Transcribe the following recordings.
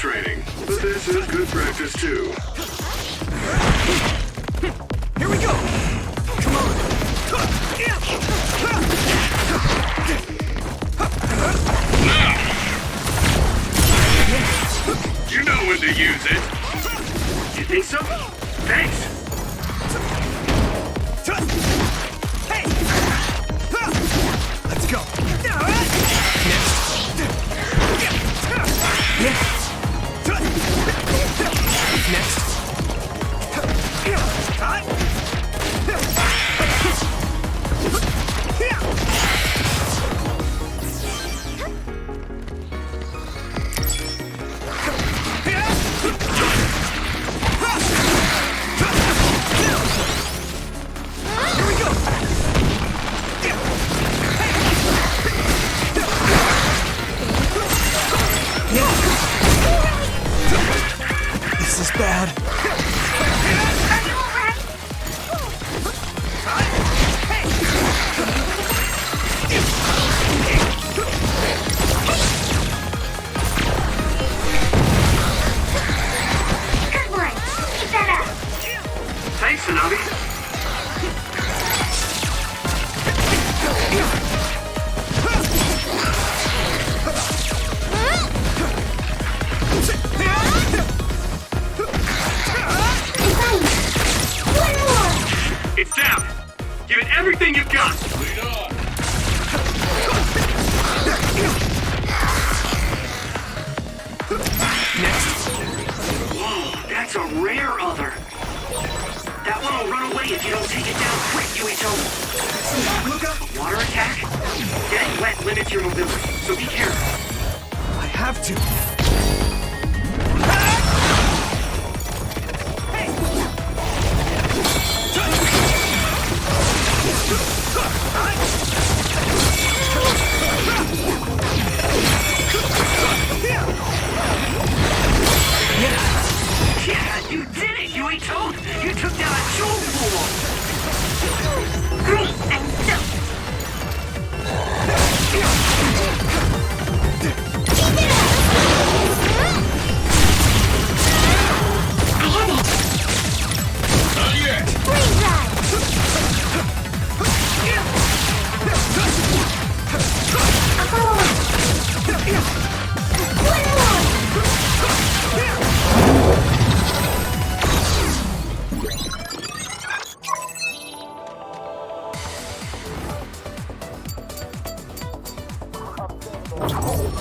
training, but this is good practice too. Here we go! Come on! Now! You know when to use it. You think so? Thanks. Hey! Let's go! Next! This is bad. Good one. Keep that up. Thanks, Tsunabi. One more. It's down. Give it everything you've got. Lead on. Next. Whoa, that's a rare other. That one will run away if you don't take it down quick, Yuito. Look up! Water attack? Getting wet limits your mobility, so be careful. I have to. Yeah, you did it, Yuito! You took down a jewel pool! Great. I'm stoked. Keep it up. I have it. Not yet! Freeze ride. I'll follow up. One more.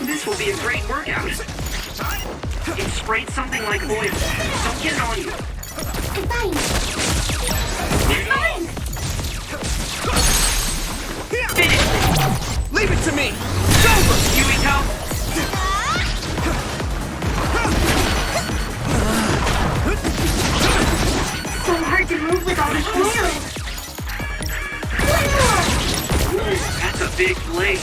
This will be a great workout. It sprayed something like oil, so get it on you. I'm fine. Lead on. Finish! Leave it to me! It's over! Yuito! So hard to move with all this oil. One more. That's a big blade.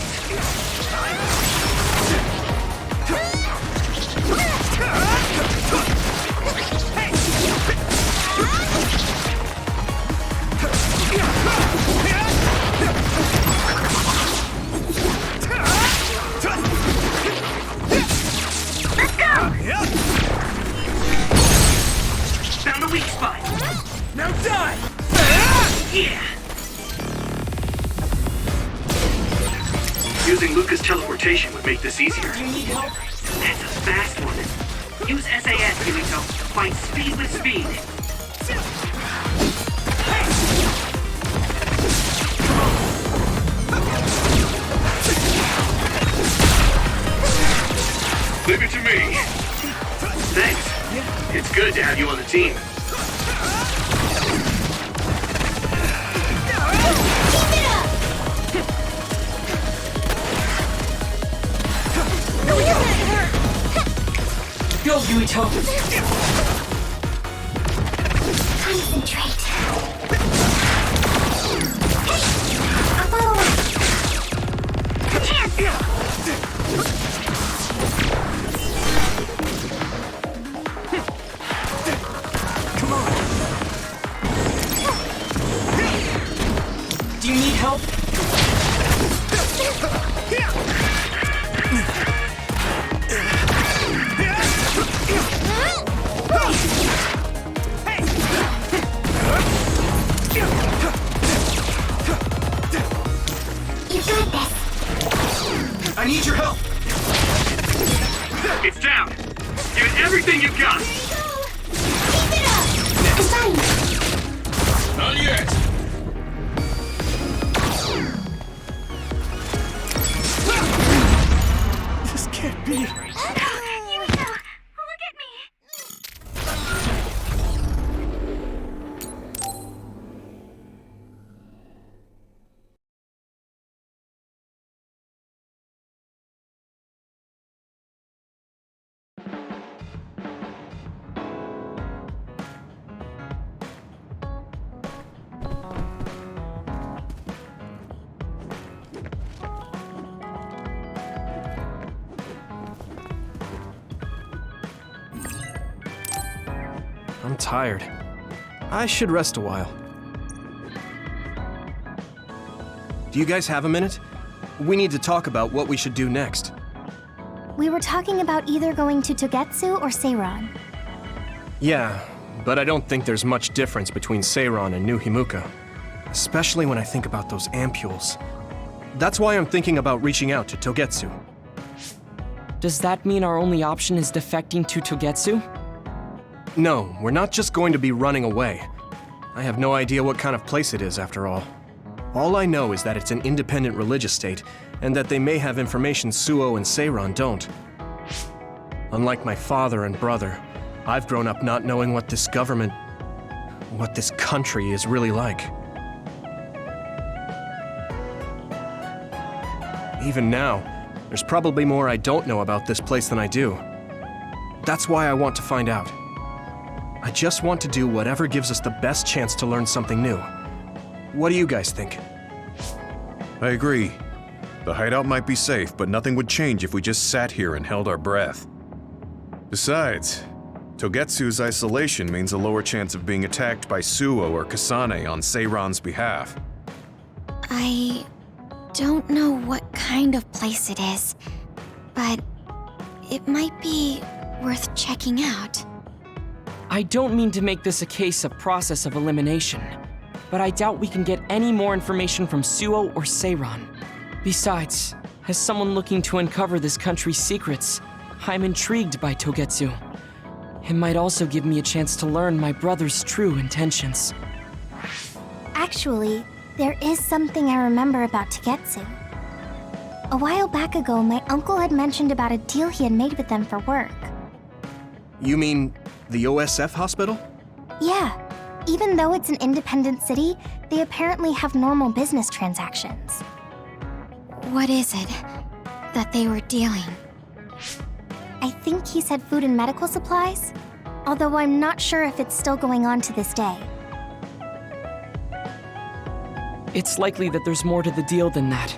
Using Luca's teleportation would make this easier. Do you need help? That's a fast one. Use SAS, Yuito. Find speed with speed. Leave it to me. Thanks. It's good to have you on the team. Go, Yuito! Concentrate. I'll follow up. Chance! Come on! Do you need help? You got this. I need your help! It's down. Give it everything you've got. Keep it up! Assignment. Not yet. This can't be. Yuito, look at me. I'm tired. I should rest a while. Do you guys have a minute? We need to talk about what we should do next. We were talking about either going to Togetsu or Seiron. Yeah, but I don't think there's much difference between Seiron and New Himuka. Especially when I think about those ampules. That's why I'm thinking about reaching out to Togetsu. Does that mean our only option is defecting to Togetsu? No, we're not just going to be running away. I have no idea what kind of place it is, after all. All I know is that it's an independent religious state, and that they may have information Suo and Seiron don't. Unlike my father and brother, I've grown up not knowing what this government, what this country is really like. Even now, there's probably more I don't know about this place than I do. That's why I want to find out. I just want to do whatever gives us the best chance to learn something new. What do you guys think? I agree. The hideout might be safe, but nothing would change if we just sat here and held our breath. Besides, Togetsu's isolation means a lower chance of being attacked by Suo or Kasane on Seiron's behalf. I don't know what kind of place it is, but it might be worth checking out. I don't mean to make this a case of process of elimination, but I doubt we can get any more information from Suo or Seiron. Besides, as someone looking to uncover this country's secrets, I'm intrigued by Togetsu. It might also give me a chance to learn my brother's true intentions. Actually, there is something I remember about Togetsu. A while back ago, my uncle had mentioned about a deal he had made with them for work. You mean the OSF hospital? Yeah, even though it's an independent city, they apparently have normal business transactions. What is it that they were dealing? I think he said food and medical supplies, although I'm not sure if it's still going on to this day. It's likely that there's more to the deal than that.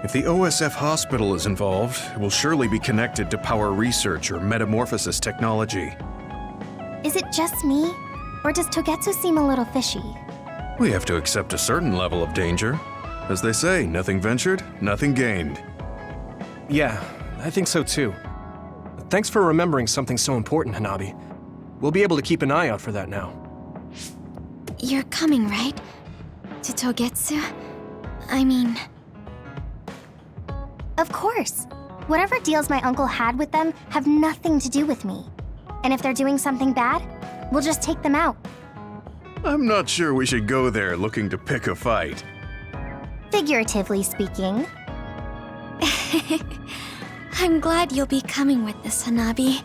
If the OSF hospital is involved, it will surely be connected to power research or metamorphosis technology. Is it just me, or does Togetsu seem a little fishy? We have to accept a certain level of danger. As they say, nothing ventured, nothing gained. Yeah, I think so too. Thanks for remembering something so important, Hanabi. We'll be able to keep an eye out for that now. You're coming, right? To Togetsu? I mean... Of course. Whatever deals my uncle had with them have nothing to do with me. And if they're doing something bad, we'll just take them out. I'm not sure we should go there looking to pick a fight. Figuratively speaking. I'm glad you'll be coming with us, Hanabi.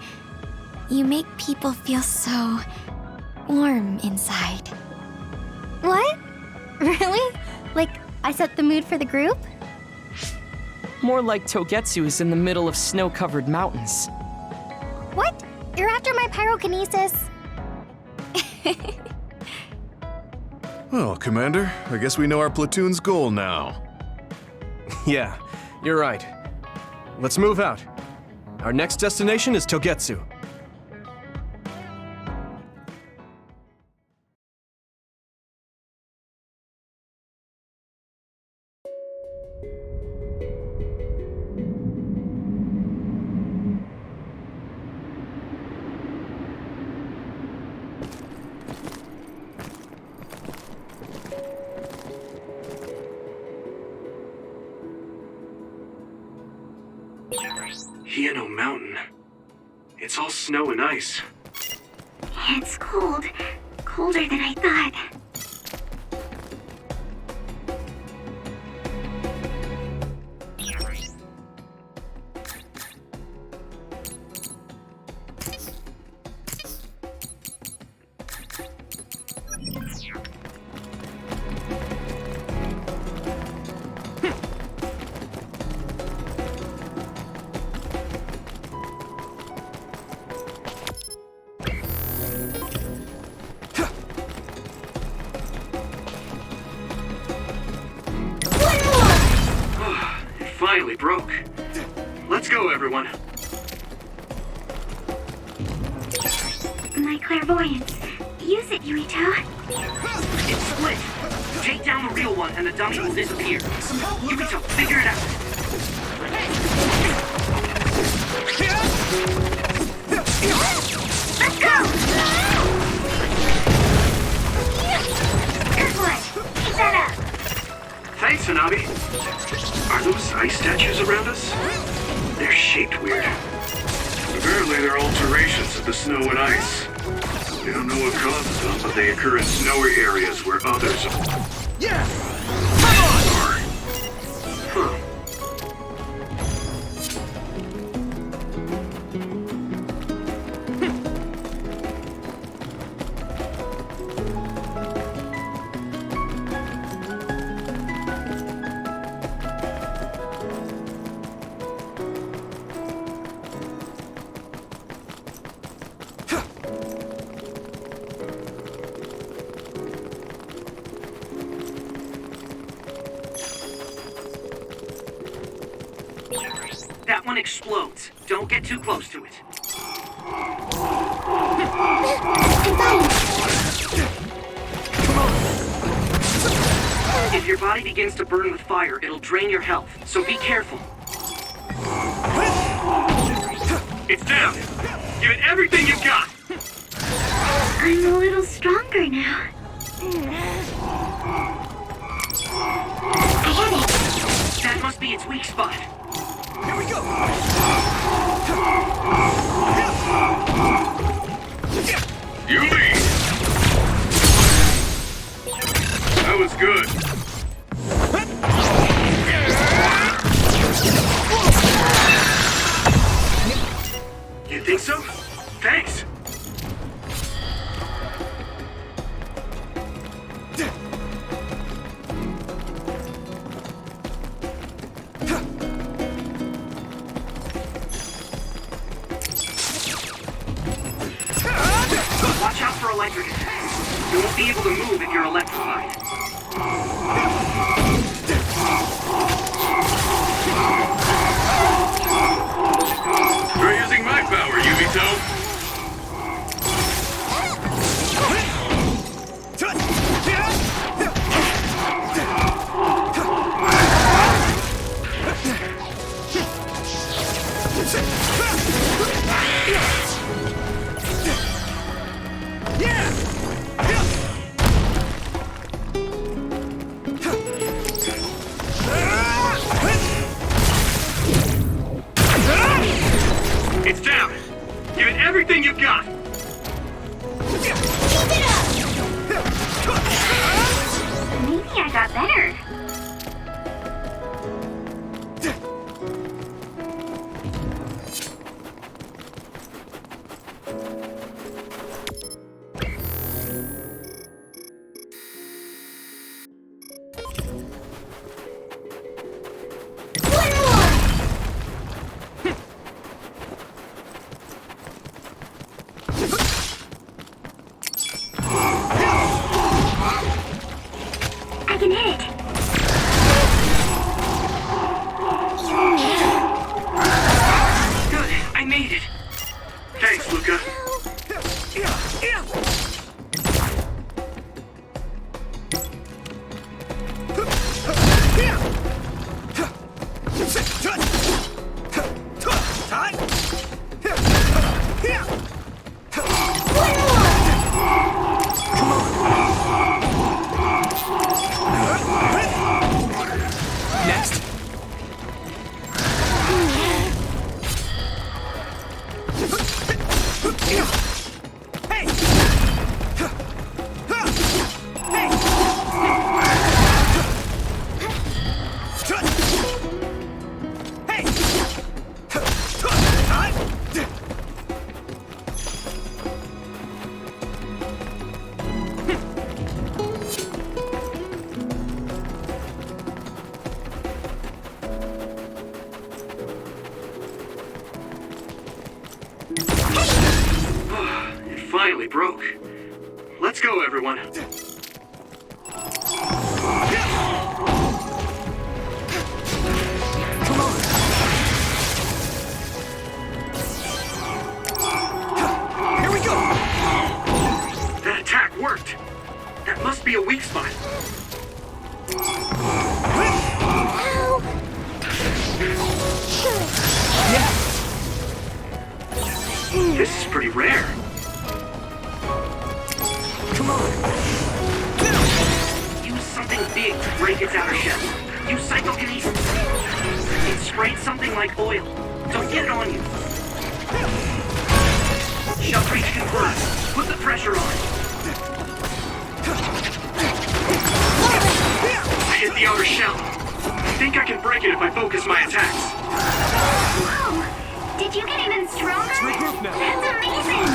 You make people feel so warm inside. What? Really? Like, I set the mood for the group? More like Togetsu is in the middle of snow-covered mountains. What? You're after my pyrokinesis? Well, Commander, I guess we know our platoon's goal now. Yeah, you're right. Let's move out. Our next destination is Togetsu. Hieno Mountain. It's all snow and ice. It's cold. Colder than I thought. Finally broke. Let's go, everyone. My clairvoyance. Use it, Yuito. It's split. Take down the real one and the dummy will disappear. Yuito, figure it out. Let's go! Good one. Keep that up. Thanks, Hanabi. Are those ice statues around us? They're shaped weird. Apparently they're alterations of the snow and ice. We don't know what causes them, but they occur in snowy areas where others are. Yeah! Huh. That one explodes. Don't get too close to it. If your body begins to burn with fire, it'll drain your health, so be careful. It's down! Give it everything you've got! I'm a little stronger now. I get it. That must be its weak spot. Here we go! You lead! That was good. You think so? Thanks. Watch out for electric attacks. You won't be able to move if you're electrified. Try using my power, Yuito. everything you've got! Maybe I got better. I can hit it. Good, I made it. Thanks, Luca. Next. It finally broke. Let's go, everyone. Here we go! That attack worked. That must be a weak spot. This is pretty rare. Come on! Use something big to break its outer shell. Use psychokinesis. It sprayed something like oil. Don't get it on you. Shell breach confirmed. Put the pressure on. I hit the outer shell. I think I can break it if I focus my attacks. Whoa! Did you get even stronger? Regroup now. That's amazing!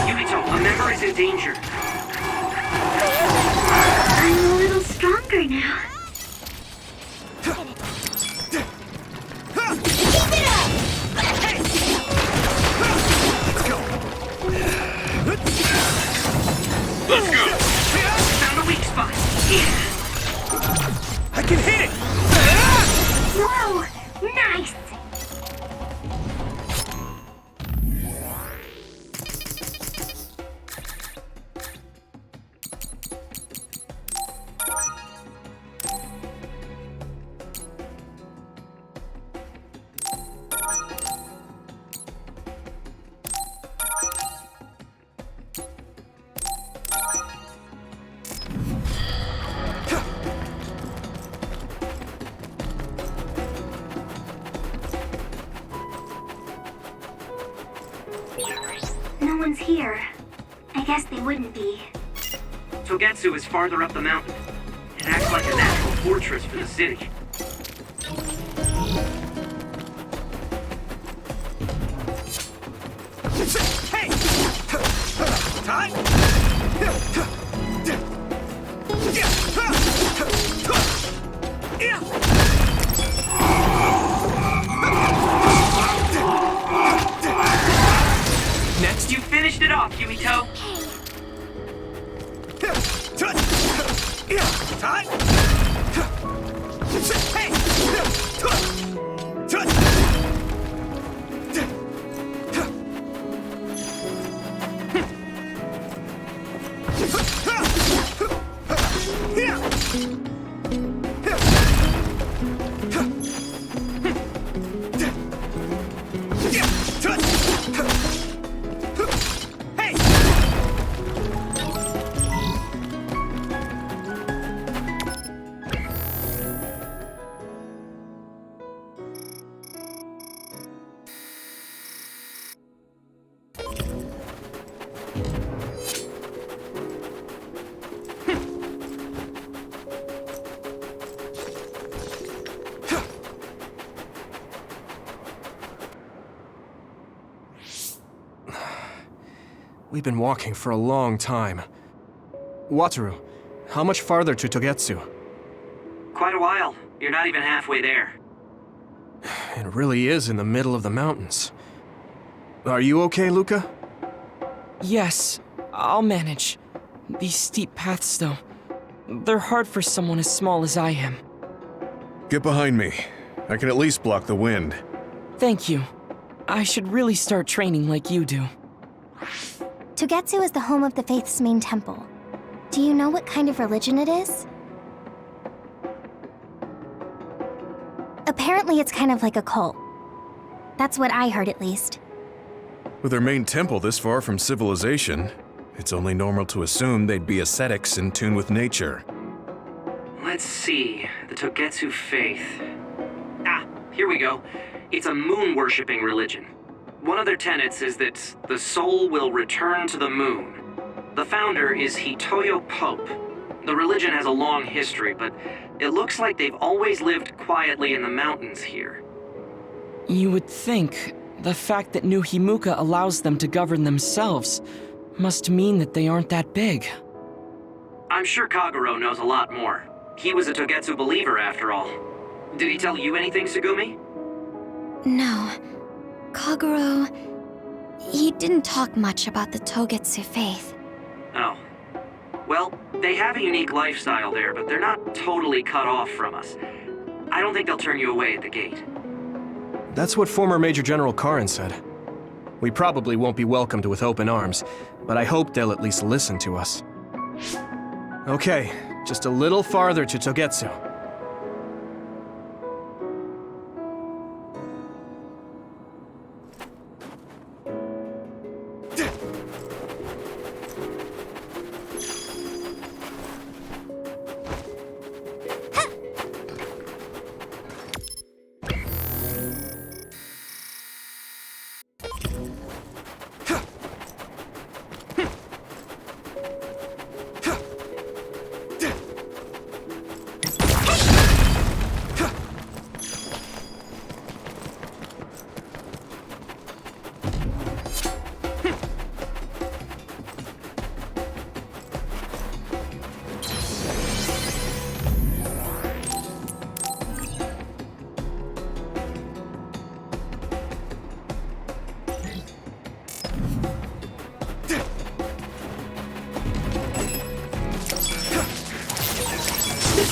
Yuito, a member is in danger. I'm a little stronger now. Let's go! Found a weak spot. Yeah. I can hit it! Whoa! Nice! No one's here. I guess they wouldn't be. Togetsu is farther up the mountain. It acts like a natural fortress for the city. Hey! Time! Next. You finished it off, Yuito. Time! Hey! We've been walking for a long time. Wataru, how much farther to Togetsu? Quite a while. You're not even halfway there. It really is in the middle of the mountains. Are you okay, Luca? Yes, I'll manage. These steep paths, though, they're hard for someone as small as I am. Get behind me. I can at least block the wind. Thank you. I should really start training like you do. Togetsu is the home of the Faith's main temple. Do you know what kind of religion it is? Apparently it's kind of like a cult. That's what I heard, at least. With their main temple this far from civilization, it's only normal to assume they'd be ascetics in tune with nature. Let's see. The Togetsu faith. Ah, here we go. It's a moon-worshipping religion. One of their tenets is that the soul will return to the moon. The founder is Hitoyo Pope. The religion has a long history, but it looks like they've always lived quietly in the mountains here. You would think the fact that New Himuka allows them to govern themselves must mean that they aren't that big. I'm sure Kagero knows a lot more. He was a Togetsu believer, after all. Did he tell you anything, Sugumi? No. Kagero... he didn't talk much about the Togetsu faith. Oh. Well, they have a unique lifestyle there, but they're not totally cut off from us. I don't think they'll turn you away at the gate. That's what former Major General Karin said. We probably won't be welcomed with open arms, but I hope they'll at least listen to us. Okay, just a little farther to Togetsu.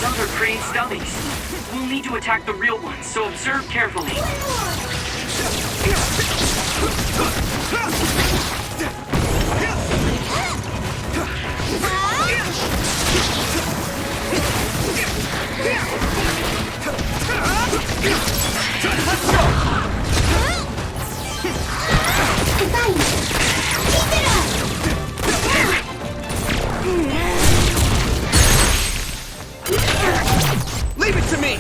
Those are Crane's dummies. We'll need to attack the real ones, so observe carefully. Let's go! Leave it to me!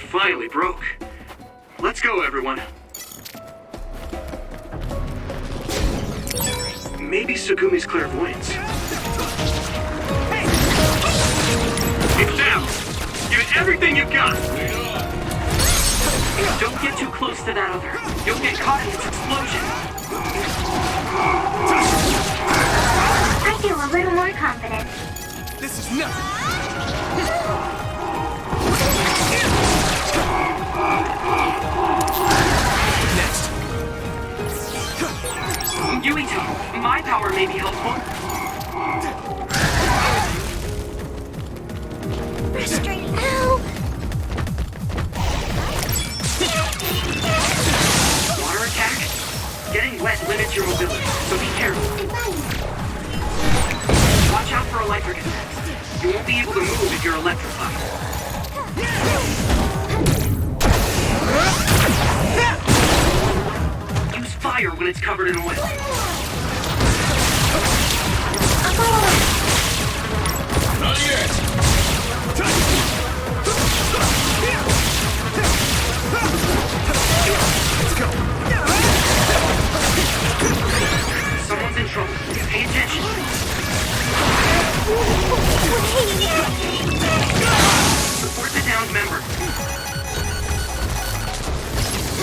Finally broke. Let's go, everyone. Maybe Sugumi's clairvoyance. It's down! Give it everything you've got! Don't get too close to that other. You'll get caught in its explosion. I feel a little more confident. This is nothing! Next. Yuito, my power may be helpful. Frustrated. Ow! Water attack? Getting wet limits your mobility, so be careful. Watch out for electric attacks. You won't be able to move if you're electrified. Use fire when it's covered in oil. Not yet! Let's go! Someone's in trouble. Pay attention. Support the downed member.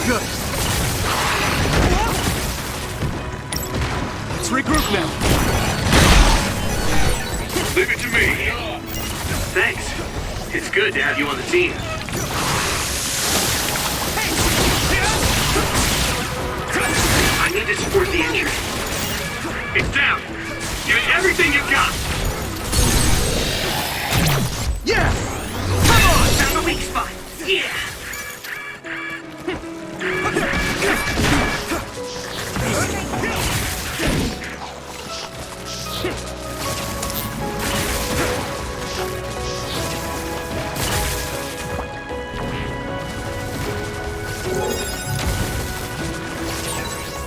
Good. Let's regroup now. Leave it to me. Thanks. It's good to have you on the team. I need to support the injured. It's down. Give it everything you've got. Yeah! Found the weak spot. Yeah.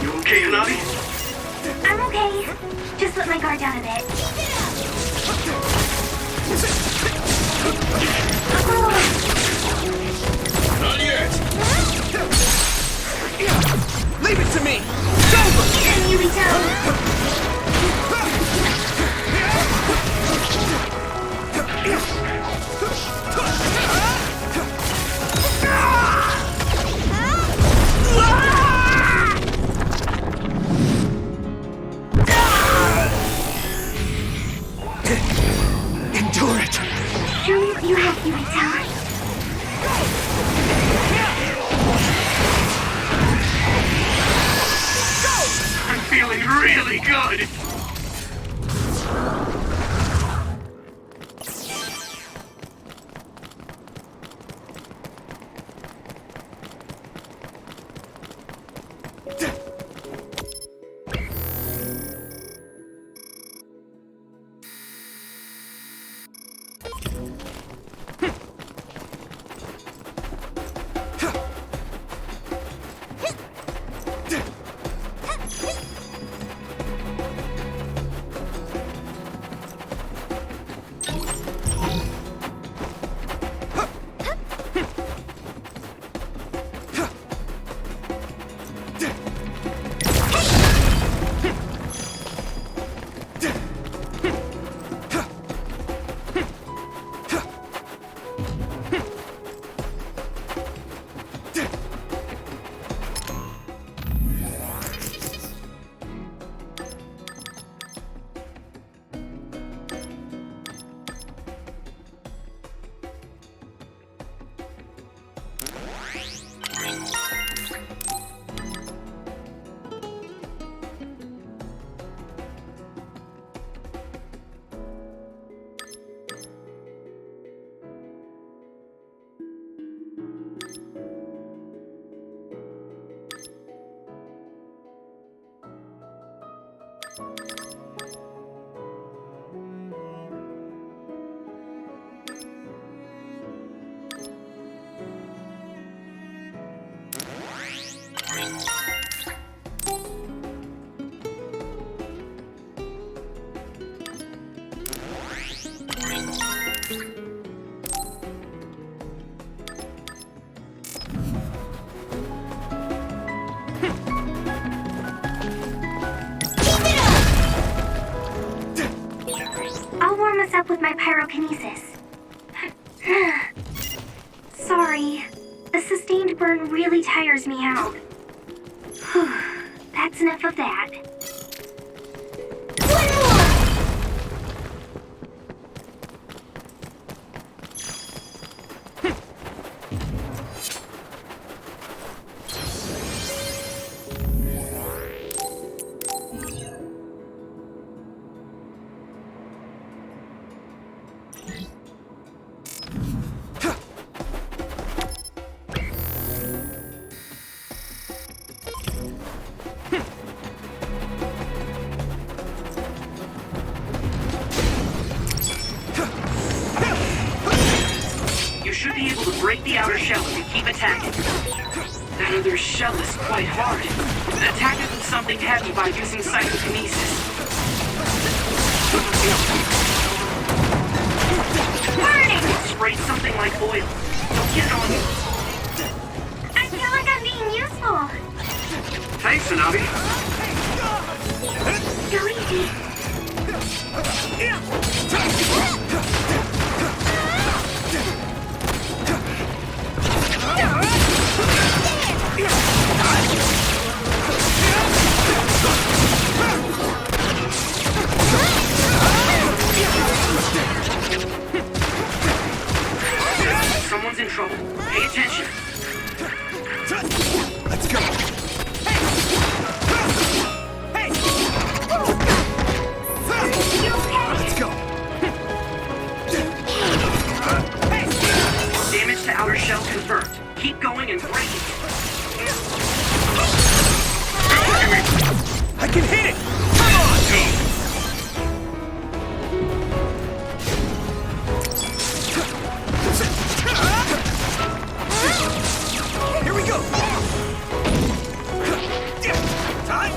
You okay, Hanabi? I'm okay. Just let my guard down a bit. Not yet! Leave it to me! Yuito! Endure it! Show me what you have, Yuito. I'm feeling really good. I'll warm us up with my pyrokinesis. Sorry. The sustained burn really tires me out. That's enough of that. One more! Should be able to break the outer shell if you keep attacking. That other shell is quite hard. Attack it with something heavy by using psychokinesis. Spray something like oil. Don't get it on you. I feel like I'm being useful. Thanks, Hanabi. Go easy. Someone's in trouble. Pay attention. Let's go. Hey! Let's go. Damage to outer shell confirmed. Keep going and break it. I can hit it! Come on! Here we go! Time!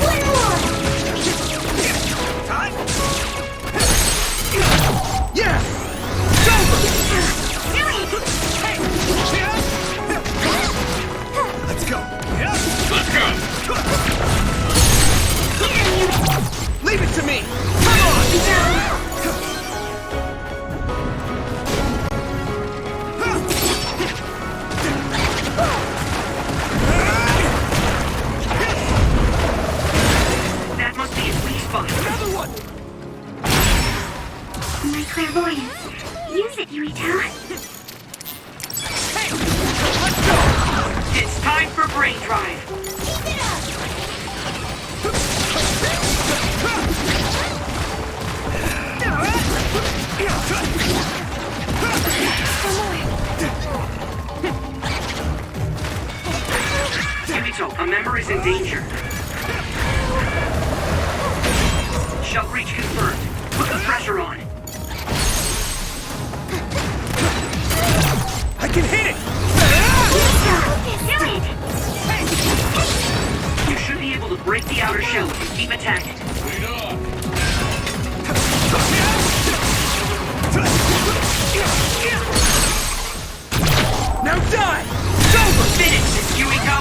One more. Time! Yeah! It's over! Do it. Let's go! Let's go! Leave it to me! Come on! That must be its weak spot. Another one! My clairvoyance. Use it, Yuito. Hey! Let's go! It's time for brain drive. Yuito, a member is in danger. Shell breach confirmed. Put the pressure on. I can hit it! Do it. You should be able to break the outer shell if you keep attacking. Now die! It's over! Finish this, Yuito!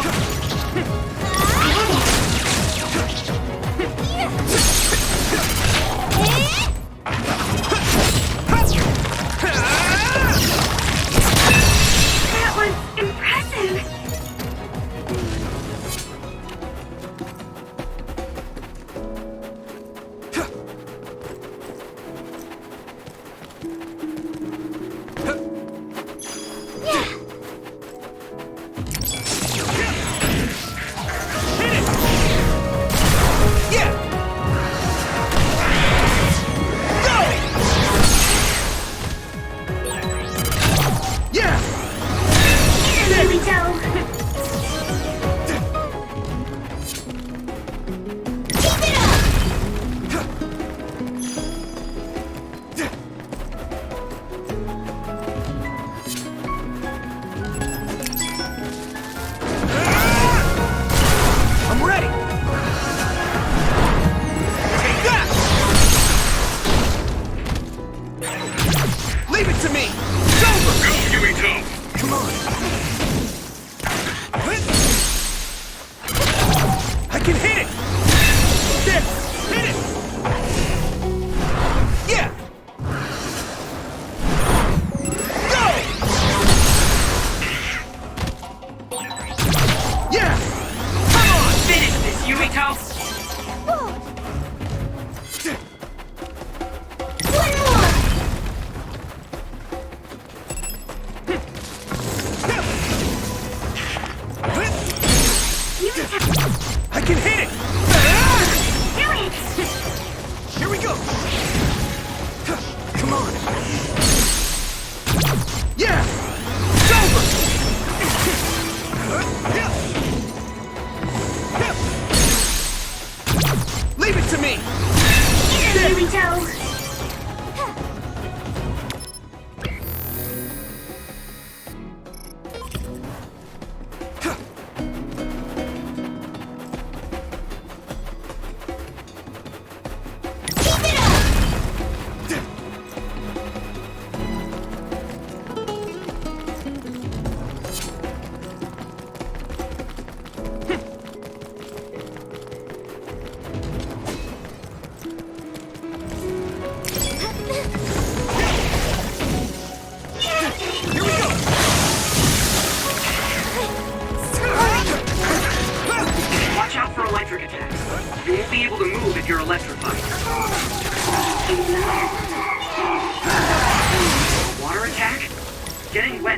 That was impressive.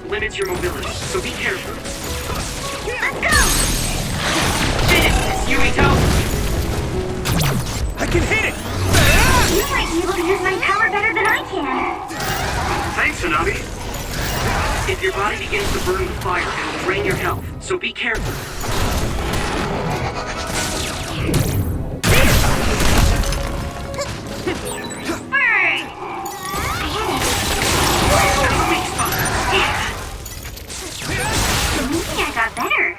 limits your mobility, so be careful. Let's go! Finish this, Yuito! I can hit it! You might be able to use my power better than I can. Thanks, Hanabi. If your body begins to burn with fire, it'll drain your health, so be careful. Burn! Weak spot. Maybe I got better.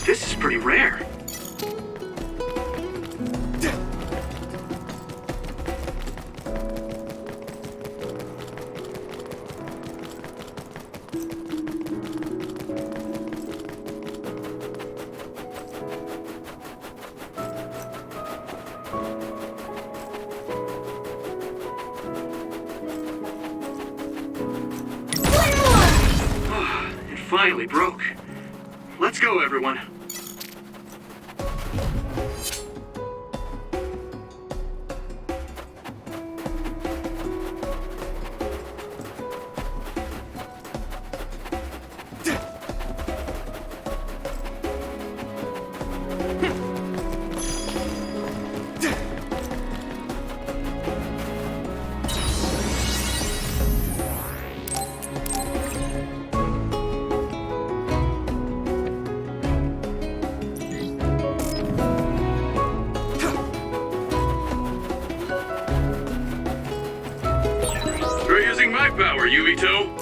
This is pretty rare. It finally broke. Let's go, everyone. You're using my power, Yuito.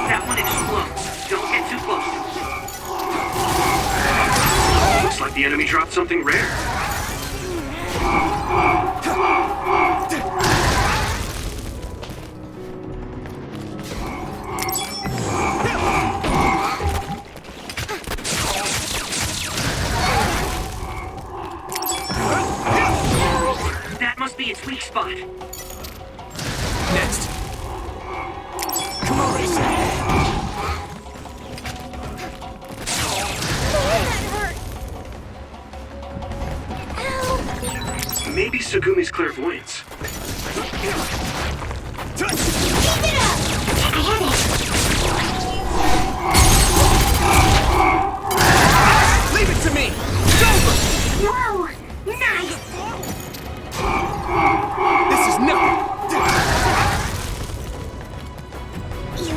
That one explodes. Don't get too close to it. Looks like the enemy dropped something rare. That must be its weak spot. Next. Come on, Racer. Maybe Sugumi's clairvoyance. Leave it to me! It's over! Whoa! Nice! This is nothing! You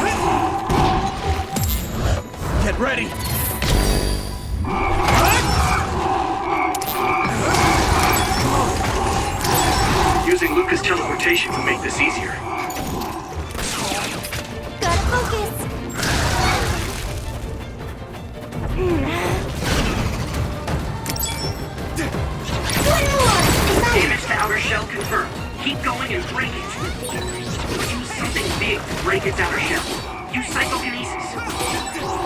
pay. Get ready! Using Luca's teleportation would make this easier. Gotta focus. Damage to outer shell confirmed. Keep going and break it. Use something big to break its outer shell. Use psychokinesis.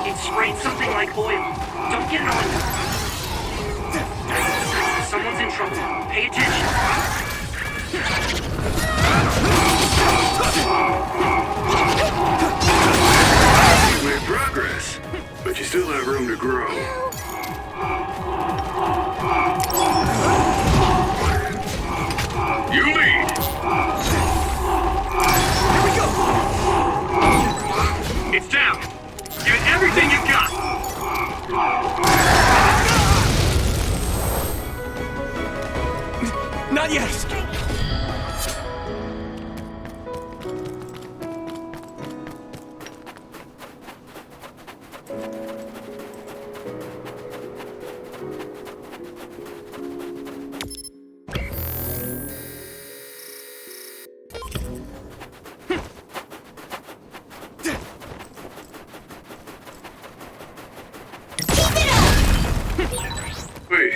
It sprayed something like oil. Don't get it on you. Someone's in trouble. Pay attention. You've made progress, but you still have room to grow. You lead. Here we go! It's down. Give it everything you've got. Not yet! Wait,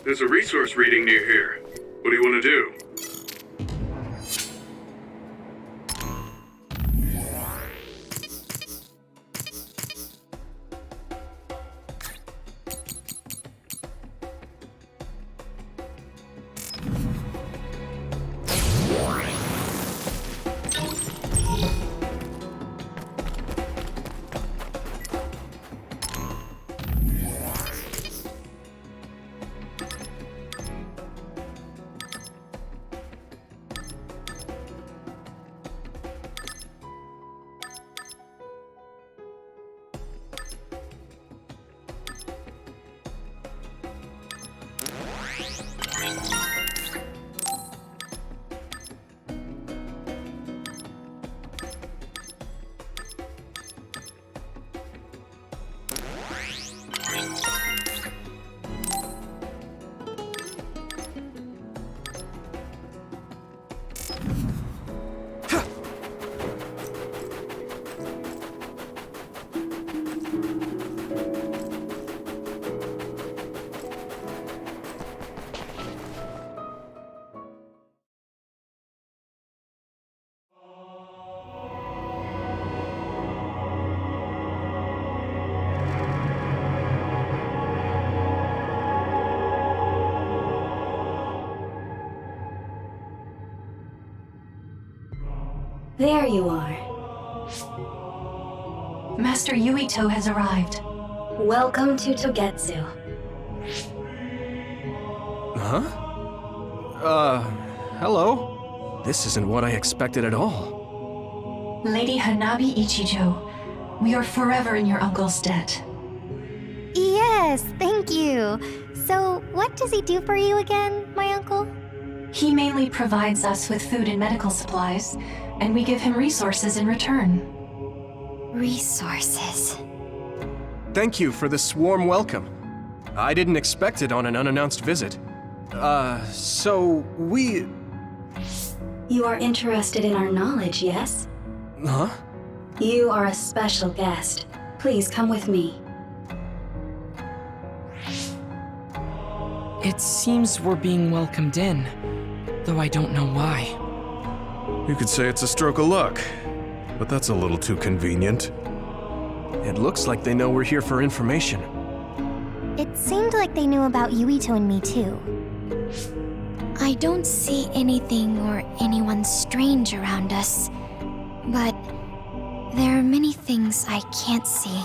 there's a resource reading near here. What do you want to do? There you are. Master Yuito has arrived. Welcome to Togetsu. Huh? Hello? This isn't what I expected at all. Lady Hanabi Ichijo, we are forever in your uncle's debt. Yes, thank you. So, what does he do for you again, my uncle? He mainly provides us with food and medical supplies, and we give him resources in return. Resources. Thank you for this warm welcome. I didn't expect it on an unannounced visit. So we... You are interested in our knowledge, yes? Huh? You are a special guest. Please come with me. It seems we're being welcomed in, though I don't know why. You could say it's a stroke of luck, but that's a little too convenient. It looks like they know we're here for information. It seemed like they knew about Yuito and me too. I don't see anything or anyone strange around us, but there are many things I can't see.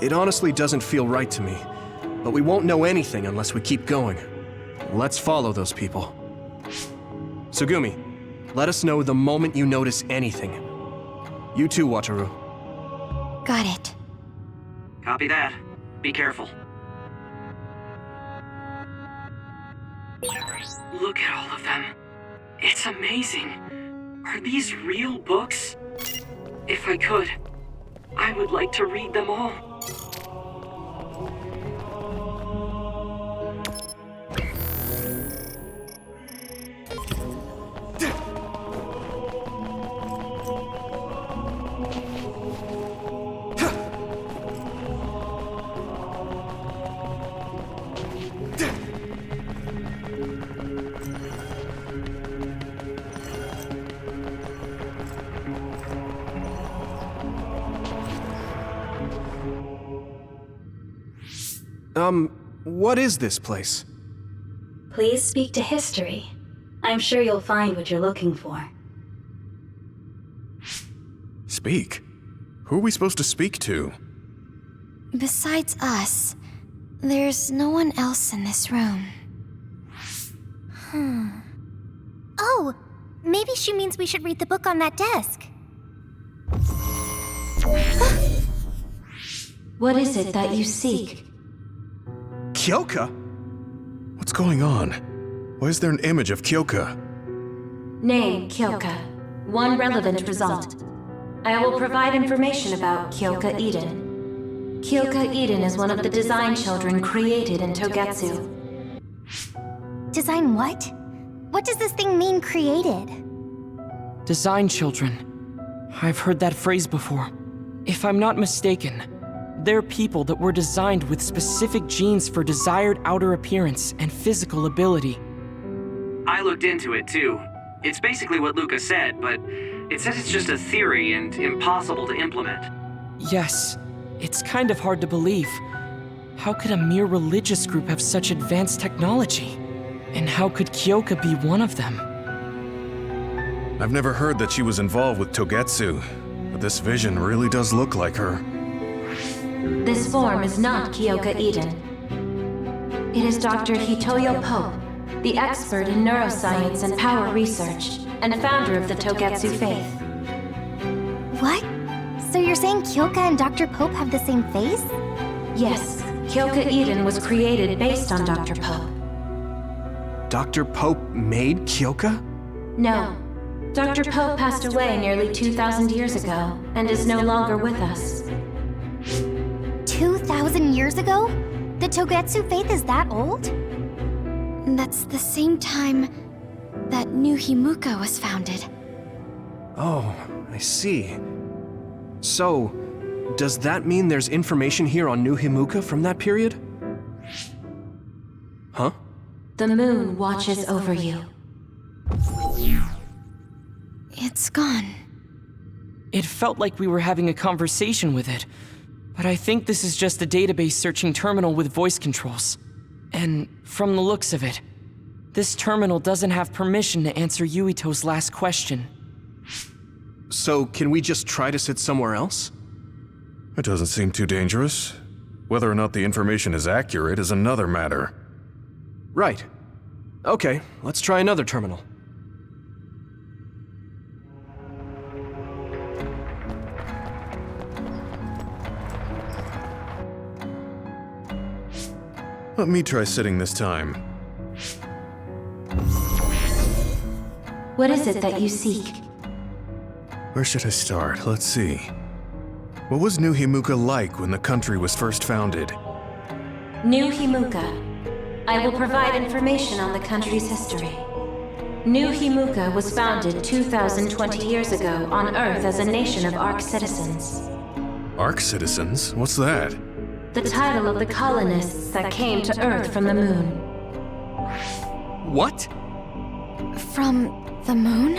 It honestly doesn't feel right to me, but we won't know anything unless we keep going. Let's follow those people. Tsugumi, let us know the moment you notice anything. You too, Wataru. Got it. Copy that. Be careful. Look at all of them. It's amazing. Are these real books? If I could, I would like to read them all. What is this place? Please speak to history. I'm sure you'll find what you're looking for. Speak? Who are we supposed to speak to? Besides us, there's no one else in this room. Oh, maybe she means we should read the book on that desk. What is it that you seek? Kyoka? What's going on? Why is there an image of Kyoka? Name, Kyoka. One relevant result. I will provide information about Kyoka Eden. Kyoka Eden is one of the design children created in Togetsu. Design what? What does this thing mean, created? Design children. I've heard that phrase before. If I'm not mistaken, they're people that were designed with specific genes for desired outer appearance and physical ability. I looked into it too. It's basically what Luca said, but it says it's just a theory and impossible to implement. Yes, it's kind of hard to believe. How could a mere religious group have such advanced technology? And how could Kyoka be one of them? I've never heard that she was involved with Togetsu, but this vision really does look like her. This form is not Kyoka Eden. It is Dr. Hitoyo Pope, the expert in neuroscience and power research, and founder of the Togetsu faith. What? So you're saying Kyoka and Dr. Pope have the same face? Yes, Kyoka Eden was created based on Dr. Pope. Dr. Pope made Kyoka? No. Dr. Pope passed away nearly 2,000 years ago and is no longer with us. 2,000 years ago? The Togetsu faith is that old? That's the same time that New Himuka was founded. Oh, I see. So, does that mean there's information here on New Himuka from that period? Huh? The moon watches over you. It's gone. It felt like we were having a conversation with it, but I think this is just a database searching terminal with voice controls. And from the looks of it, this terminal doesn't have permission to answer Yuito's last question. So, can we just try to sit somewhere else? It doesn't seem too dangerous. Whether or not the information is accurate is another matter. Right. Okay, let's try another terminal. Let me try sitting this time. What is it that you seek? Where should I start? Let's see. What was New Himuka like when the country was first founded? New Himuka. I will provide information on the country's history. New Himuka was founded 2,020 years ago on Earth as a nation of Ark citizens. Ark citizens? What's that? The title of the colonists that came to Earth from the moon. What? From the moon?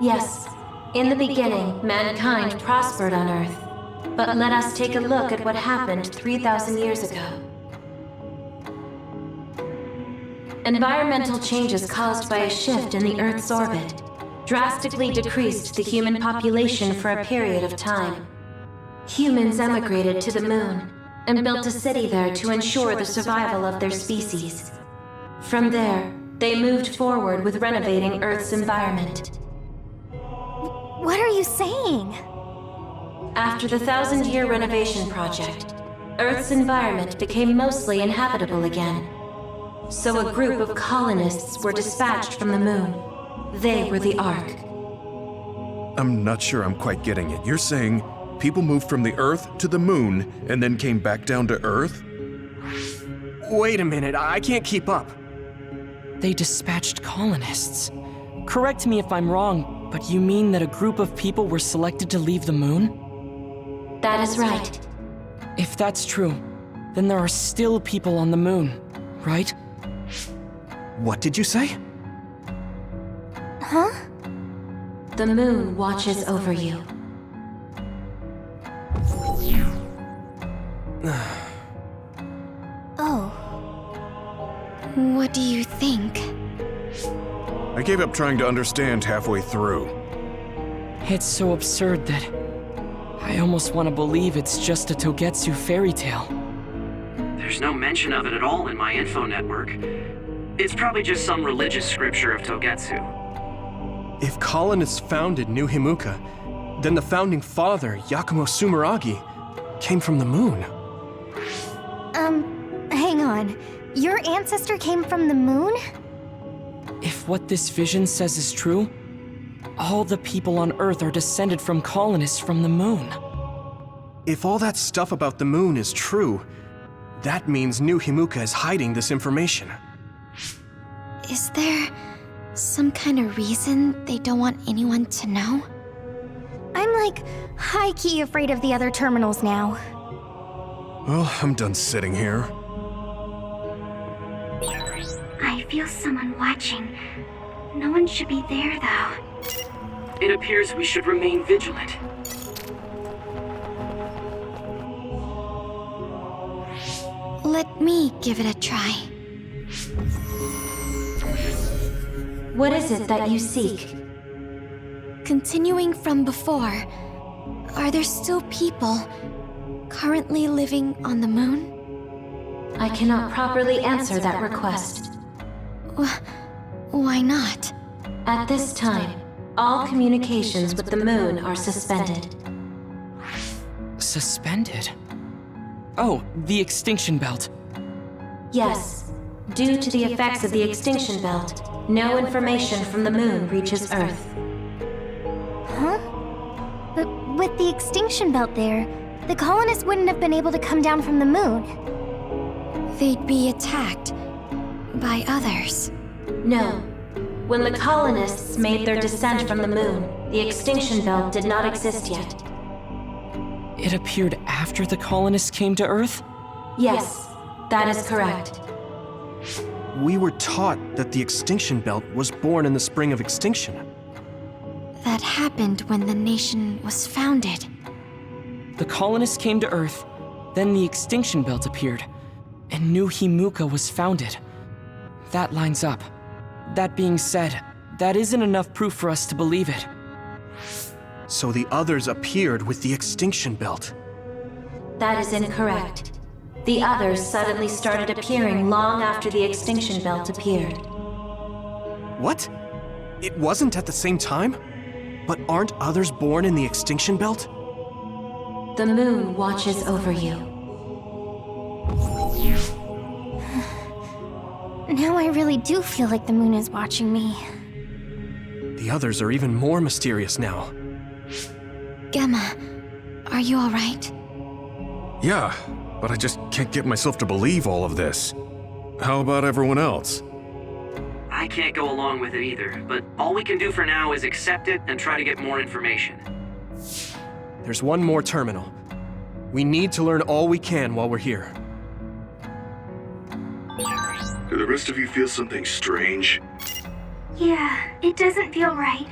Yes. In the beginning, mankind prospered on Earth. But let us take a look at what happened 3,000 years ago. Environmental changes caused by a shift in the Earth's orbit drastically decreased the human population for a period of time. Humans emigrated to the moon and built a city there to ensure the survival of their species. From there, they moved forward with renovating Earth's environment. What are you saying? After the 1,000-year renovation project, Earth's environment became mostly inhabitable again. So a group of colonists were dispatched from the moon. They were the Ark. I'm not sure I'm quite getting it. You're saying people moved from the Earth to the moon and then came back down to Earth? Wait a minute, I can't keep up. They dispatched colonists. Correct me if I'm wrong, but you mean that a group of people were selected to leave the moon? That is right. If that's true, then there are still people on the moon, right? What did you say? Huh? The moon watches over you. Oh. What do you think? I gave up trying to understand halfway through. It's so absurd that I almost want to believe it's just a Togetsu fairy tale. There's no mention of it at all in my info network. It's probably just some religious scripture of Togetsu. If colonists founded New Himuka, then the founding father, Yakumo Sumeragi, came from the moon. Hang on. Your ancestor came from the moon? If what this vision says is true, all the people on Earth are descended from colonists from the moon. If all that stuff about the moon is true, that means New Himuka is hiding this information. Is there some kind of reason they don't want anyone to know? I'm like high-key afraid of the other terminals now. Well, I'm done sitting here. I feel someone watching. No one should be there, though. It appears we should remain vigilant. Let me give it a try. What is it that you seek? Continuing from before, are there still people currently living on the moon? I cannot properly answer that request. Why not? At this time, all communications with the moon are suspended. Suspended? Oh, the extinction belt. Yes. Due to the effects of the extinction belt, no information from the moon reaches Earth. Huh? But with the extinction belt there, the colonists wouldn't have been able to come down from the moon. They'd be attacked by others. No. When the colonists made their descent from the moon, the extinction belt did not exist yet. It appeared after the colonists came to Earth? Yes, that is correct. We were taught that the extinction belt was born in the spring of extinction. That happened when the nation was founded. The colonists came to Earth, then the extinction belt appeared, and New Himuka was founded. That lines up. That being said, that isn't enough proof for us to believe it. So the others appeared with the extinction belt. That is incorrect. The others suddenly started appearing long after the extinction belt appeared. What? It wasn't at the same time? But aren't others born in the extinction belt? The moon watches over you. Now I really do feel like the moon is watching me. The others are even more mysterious now. Gemma, are you alright? Yeah, but I just can't get myself to believe all of this. How about everyone else? I can't go along with it either, but all we can do for now is accept it and try to get more information. There's one more terminal. We need to learn all we can while we're here. Do the rest of you feel something strange? Yeah, it doesn't feel right.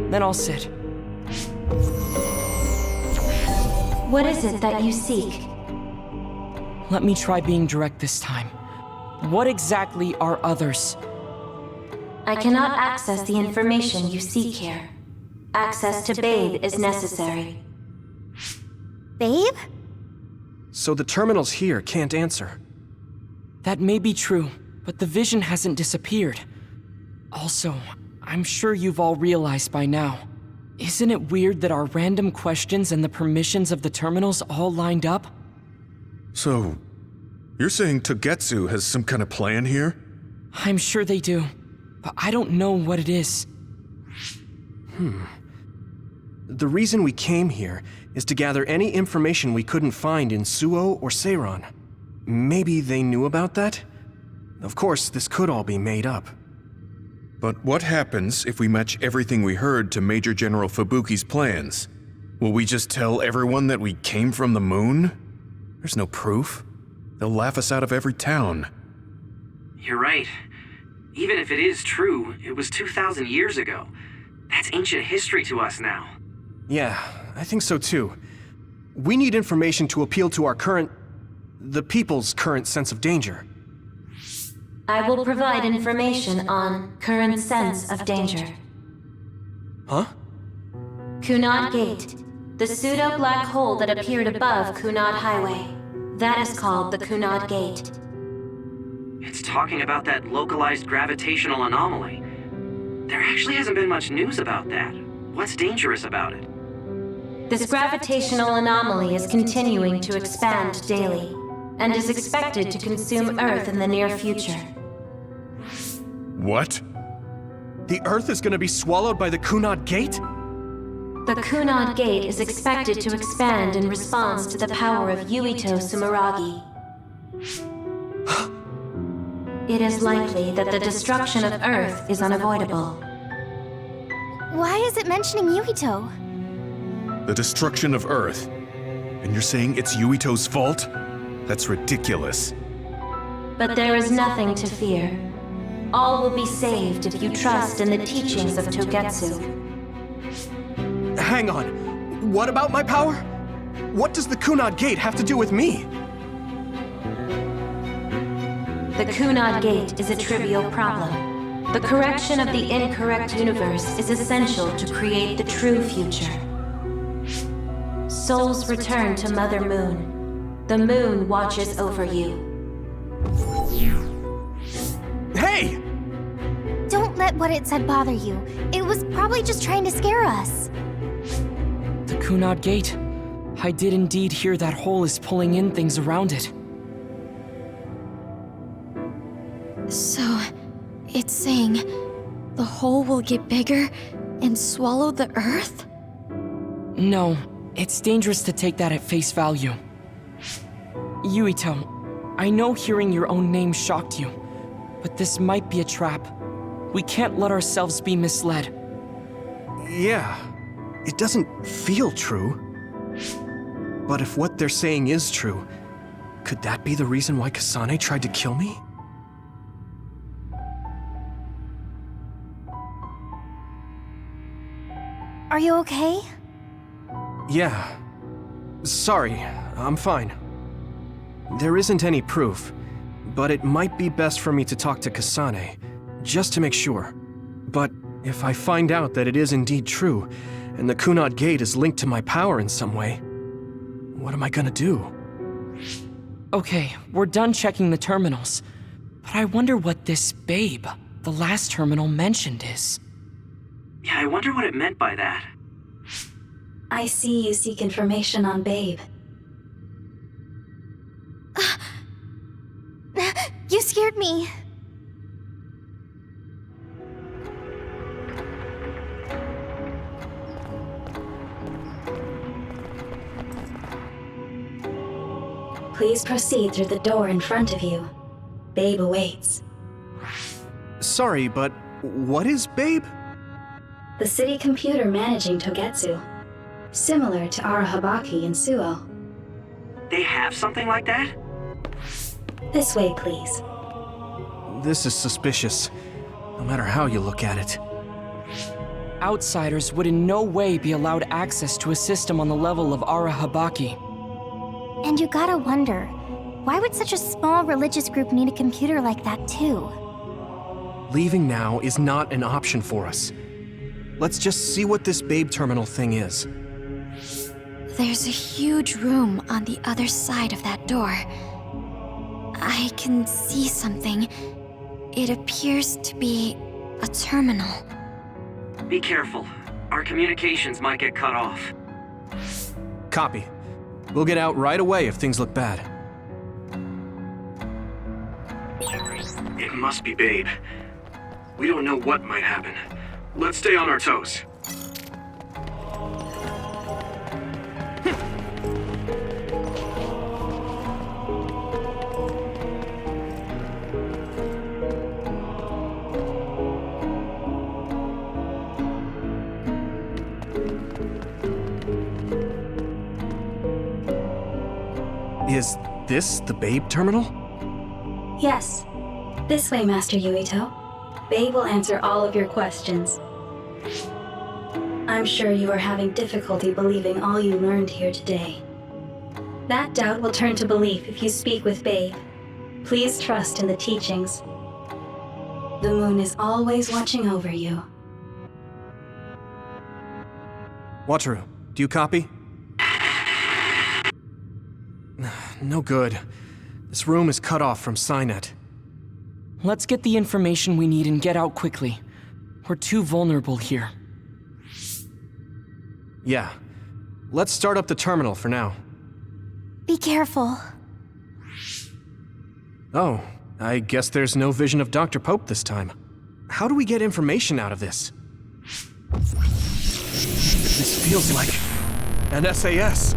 Then I'll sit. What is it that you seek? Let me try being direct this time. What exactly are others? I cannot access the information you seek here. Access to Babe is necessary. Babe? So the terminals here can't answer. That may be true, but the vision hasn't disappeared. Also, I'm sure you've all realized by now. Isn't it weird that our random questions and the permissions of the terminals all lined up? So, you're saying Togetsu has some kind of plan here? I'm sure they do, but I don't know what it is. The reason we came here is to gather any information we couldn't find in Suo or Seiron. Maybe they knew about that? Of course, this could all be made up. But what happens if we match everything we heard to Major General Fubuki's plans? Will we just tell everyone that we came from the moon? There's no proof. They'll laugh us out of every town. You're right. Even if it is true, it was 2,000 years ago. That's ancient history to us now. Yeah, I think so too. We need information to appeal to our the people's current sense of danger. I will provide information on current sense of danger. Huh? Kunad Gate, the pseudo-black hole that appeared above Kunad Highway. That is called the Kunad Gate. It's talking about that localized gravitational anomaly. There actually hasn't been much news about that. What's dangerous about it? This gravitational anomaly is continuing to expand daily, and is expected to consume Earth in the near future. What? The Earth is gonna be swallowed by the Kunad Gate? The Kunad Gate is expected to expand in response to the power of Yuito Sumeragi. It is likely that the destruction of Earth is unavoidable. Why is it mentioning Yuito? The destruction of Earth? And you're saying it's Yuito's fault? That's ridiculous. But there is nothing to fear. All will be saved if you trust in the teachings of Togetsu. Hang on. What about my power? What does the Kunad Gate have to do with me? The Kunad Gate is a trivial problem. The correction of the incorrect universe is essential to create the true future. Souls return to Mother Moon. The moon watches over you. Hey! Don't let what it said bother you. It was probably just trying to scare us. The Kunad Gate. I did indeed hear that hole is pulling in things around it. So, it's saying the hole will get bigger and swallow the Earth? No, it's dangerous to take that at face value. Yuito, I know hearing your own name shocked you, but this might be a trap. We can't let ourselves be misled. Yeah, it doesn't feel true. But if what they're saying is true, could that be the reason why Kasane tried to kill me? Are you okay? Yeah. Sorry, I'm fine. There isn't any proof, but it might be best for me to talk to Kasane, just to make sure. But if I find out that it is indeed true, and the Kunad Gate is linked to my power in some way, what am I gonna do? Okay, we're done checking the terminals. But I wonder what this babe, the last terminal mentioned, is. Yeah, I wonder what it meant by that. I see you seek information on Babe. You scared me. Please proceed through the door in front of you. Babe awaits. Sorry, but what is Babe? The city computer managing Togetsu. Similar to Arahabaki and Suo. They have something like that? This way, please. This is suspicious, no matter how you look at it. Outsiders would in no way be allowed access to a system on the level of Arahabaki. And you gotta wonder, why would such a small religious group need a computer like that too? Leaving now is not an option for us. Let's just see what this Babe terminal thing is. There's a huge room on the other side of that door. I can see something. It appears to be a terminal. Be careful. Our communications might get cut off. Copy. We'll get out right away if things look bad. It must be Babe. We don't know what might happen. Let's stay on our toes. Is this the Babe terminal? Yes. This way, Master Yuito. Babe will answer all of your questions. I'm sure you are having difficulty believing all you learned here today. That doubt will turn to belief if you speak with Babe. Please trust in the teachings. The moon is always watching over you. Wataru, do you copy? No good. This room is cut off from Cynet. Let's get the information we need and get out quickly. We're too vulnerable here. Yeah. Let's start up the terminal for now. Be careful. Oh, I guess there's no vision of Dr. Pope this time. How do we get information out of this? This feels like an SAS.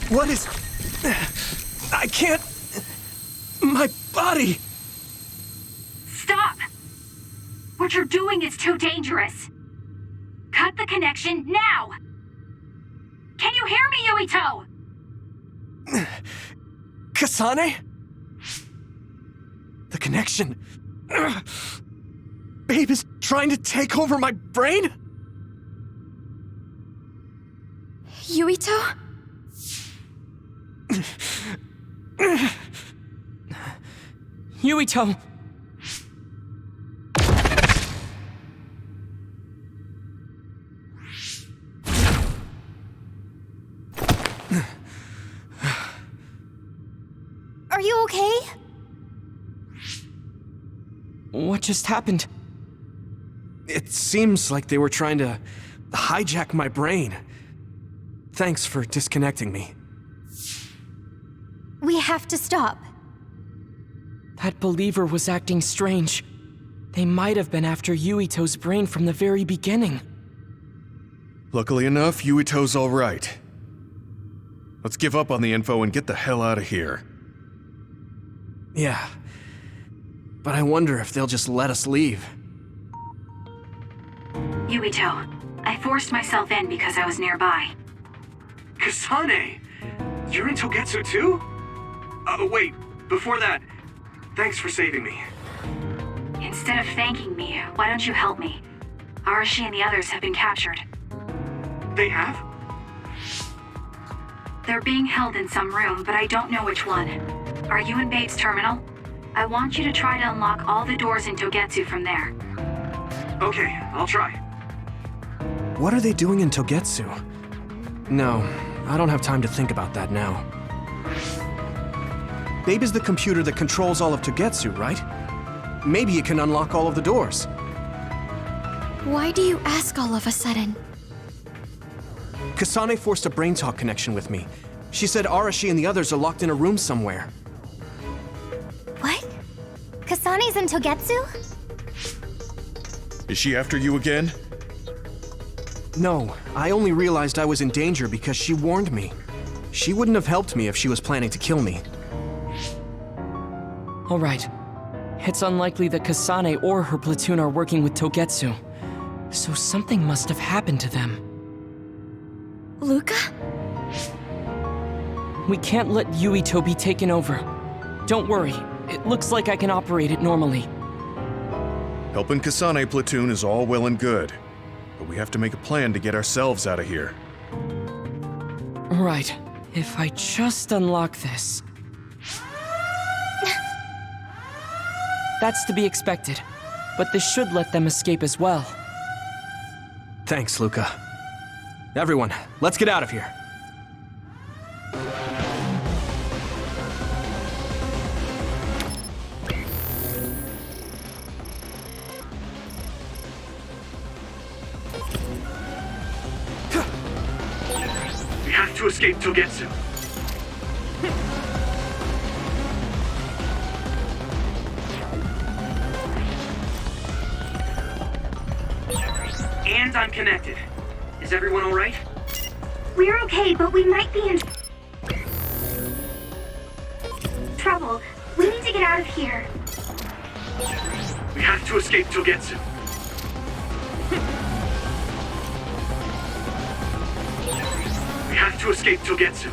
What is... I can't... My body... Stop! What you're doing is too dangerous. Cut the connection now! Can you hear me, Yuito? Kasane? The connection... Babe is trying to take over my brain? Yuito? Yuito! Are you okay? What just happened? It seems like they were trying to hijack my brain. Thanks for disconnecting me. We have to stop. That believer was acting strange. They might have been after Yuito's brain from the very beginning. Luckily enough, Yuito's all right. Let's give up on the info and get the hell out of here. Yeah. But I wonder if they'll just let us leave. Yuito, I forced myself in because I was nearby. Kasane! You're in Togetsu too? Wait, before that, thanks for saving me. Instead of thanking me, why don't you help me? Arashi and the others have been captured. They have? They're being held in some room, but I don't know which one. Are you in Babe's terminal? I want you to try to unlock all the doors in Togetsu from there. Okay, I'll try. What are they doing in Togetsu? No, I don't have time to think about that now. Babe is the computer that controls all of Togetsu, right? Maybe it can unlock all of the doors. Why do you ask all of a sudden? Kasane forced a brain talk connection with me. She said Arashi and the others are locked in a room somewhere. What? Kasane's in Togetsu? Is she after you again? No, I only realized I was in danger because she warned me. She wouldn't have helped me if she was planning to kill me. All right. It's unlikely that Kasane or her platoon are working with Togetsu. So something must have happened to them. Luca? We can't let Yuito be taken over. Don't worry. It looks like I can operate it normally. Helping Kasane platoon is all well and good, but we have to make a plan to get ourselves out of here. Right. If I just unlock this... That's to be expected, but this should let them escape as well. Thanks, Luca. Everyone, let's get out of here. We have to escape Togetsu. And I'm connected. Is everyone all right? We're okay, but we might be in trouble. We need to get out of here. We have to escape Togetsu. We have to escape Togetsu.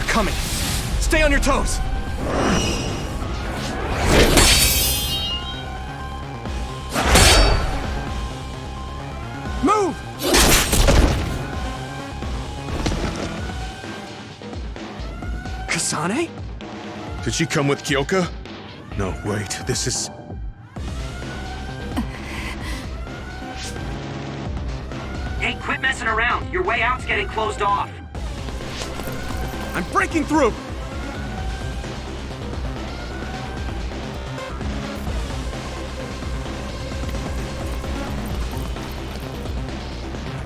Coming. Stay on your toes. Move! Kasane? Did she come with Kyoka? No, wait, this is... Hey, quit messing around. Your way out's getting closed off. I'm breaking through!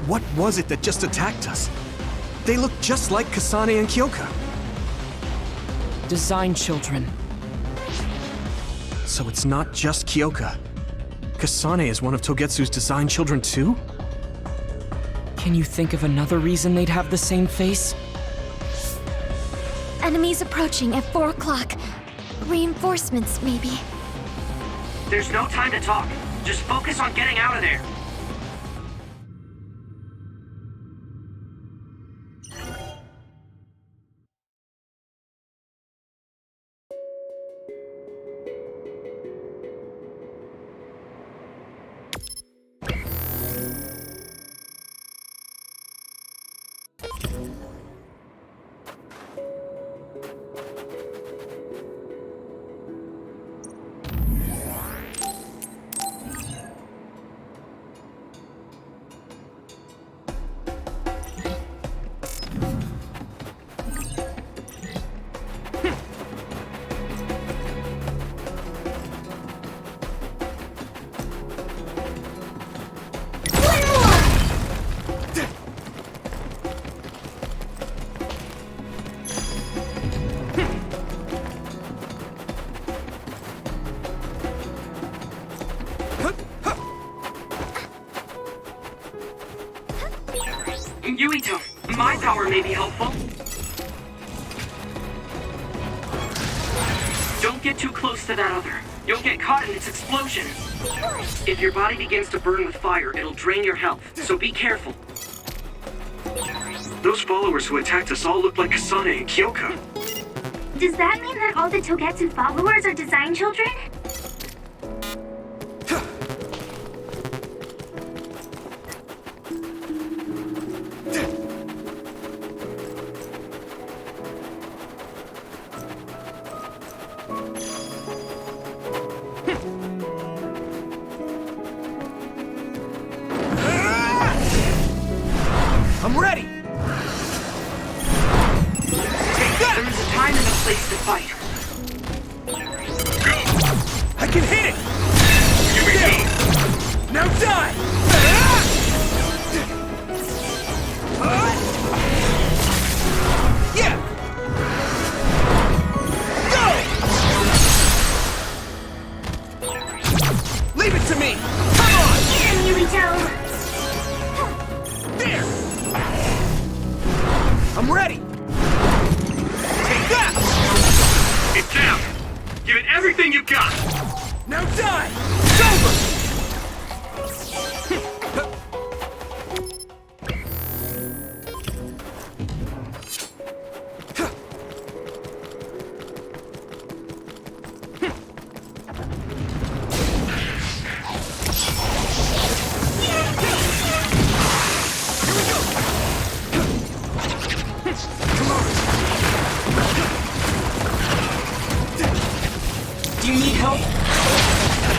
What was it that just attacked us? They look just like Kasane and Kyoka. Design children. So it's not just Kyoka. Kasane is one of Togetsu's design children too? Can you think of another reason they'd have the same face? Enemies approaching at 4 o'clock. Reinforcements, maybe. There's no time to talk. Just focus on getting out of there. Yuito, my power may be helpful. Don't get too close to that other. You'll get caught in its explosion. If your body begins to burn with fire, it'll drain your health, so be careful. Those followers who attacked us all look like Kasane and Kyoka. Does that mean that all the Togetsu followers are design children? I'm ready! There is a time and a place to fight. I can hit it! Here we go! Now die! Yeah! Go! Leave it to me! Come on! Get him, Yuito! There! I'm ready! Take that! It's down! Give it everything you've got! Now die! It's over! Do you need help?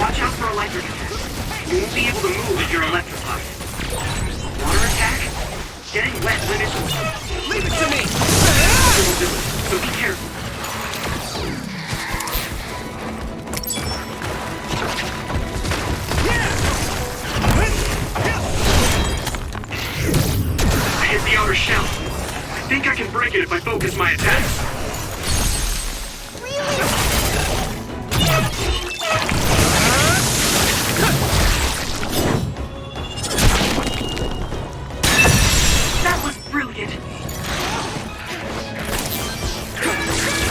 Watch out for electric attacks. You won't be able to move if you're electrified. Water attack? Getting wet limits. Leave it to me! Will do it, so be careful. I hit the outer shell. I think I can break it if I focus my attacks. That was brilliant.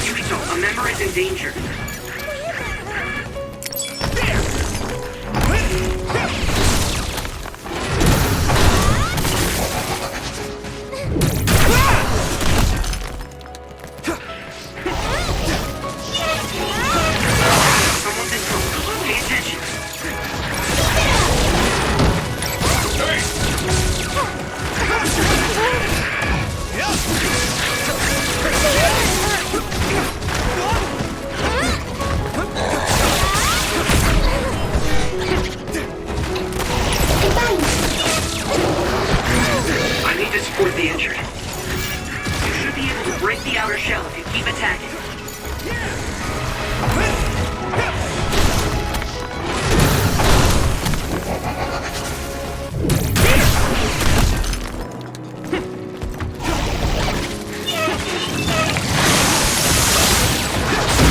Yuito, a member is in danger. Someone's in trouble. Pay attention.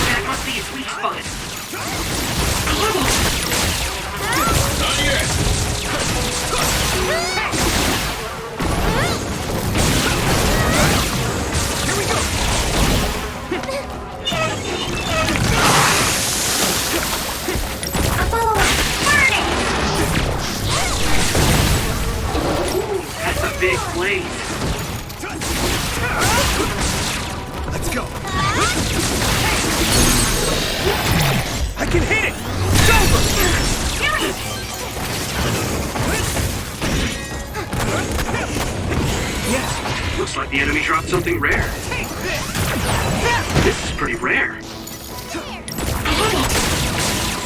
That must be its weak spot. Not yet! Here we go! That's a big blade. Let's go! I can hit it! It's over! Yeah, looks like the enemy dropped something rare. Take this! This is pretty rare.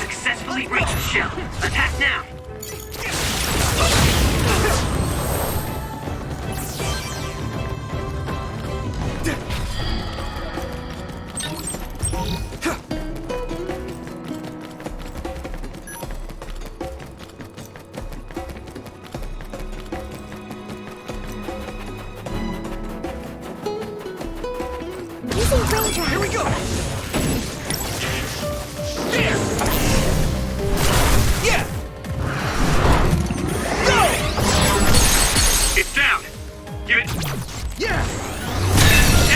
Successfully reached the shell. Attack now. Using brain trap. Here we go! There! Yeah! Go! It's down. Give it Yeah!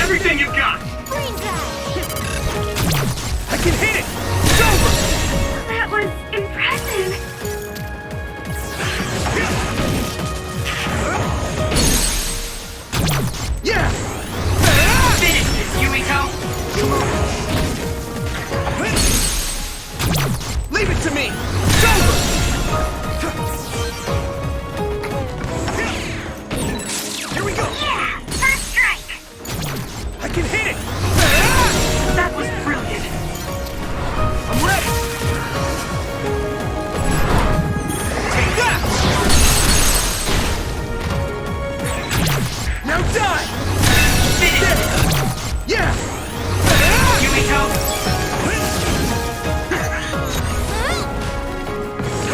everything you've got. Brain trap. I can hit it! It's over! That was impressive. Yeah! Finish this, Yuito. Leave it to me! It's over! Here we go! Yeah! First strike! I can hit it! That was brilliant. I'm ready! Take that! Now die! Finish it. Yeah! Yuito.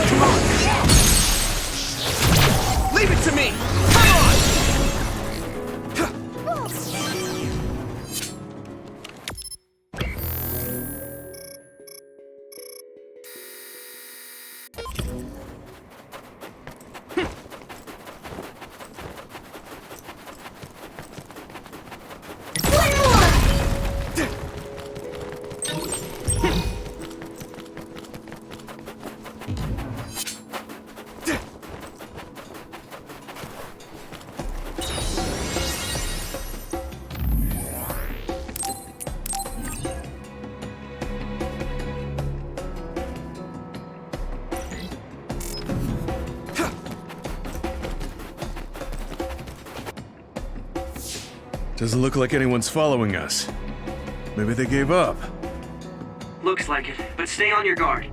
Come on! Leave it to me! Come on! Doesn't look like anyone's following us. Maybe they gave up. Looks like it, but stay on your guard.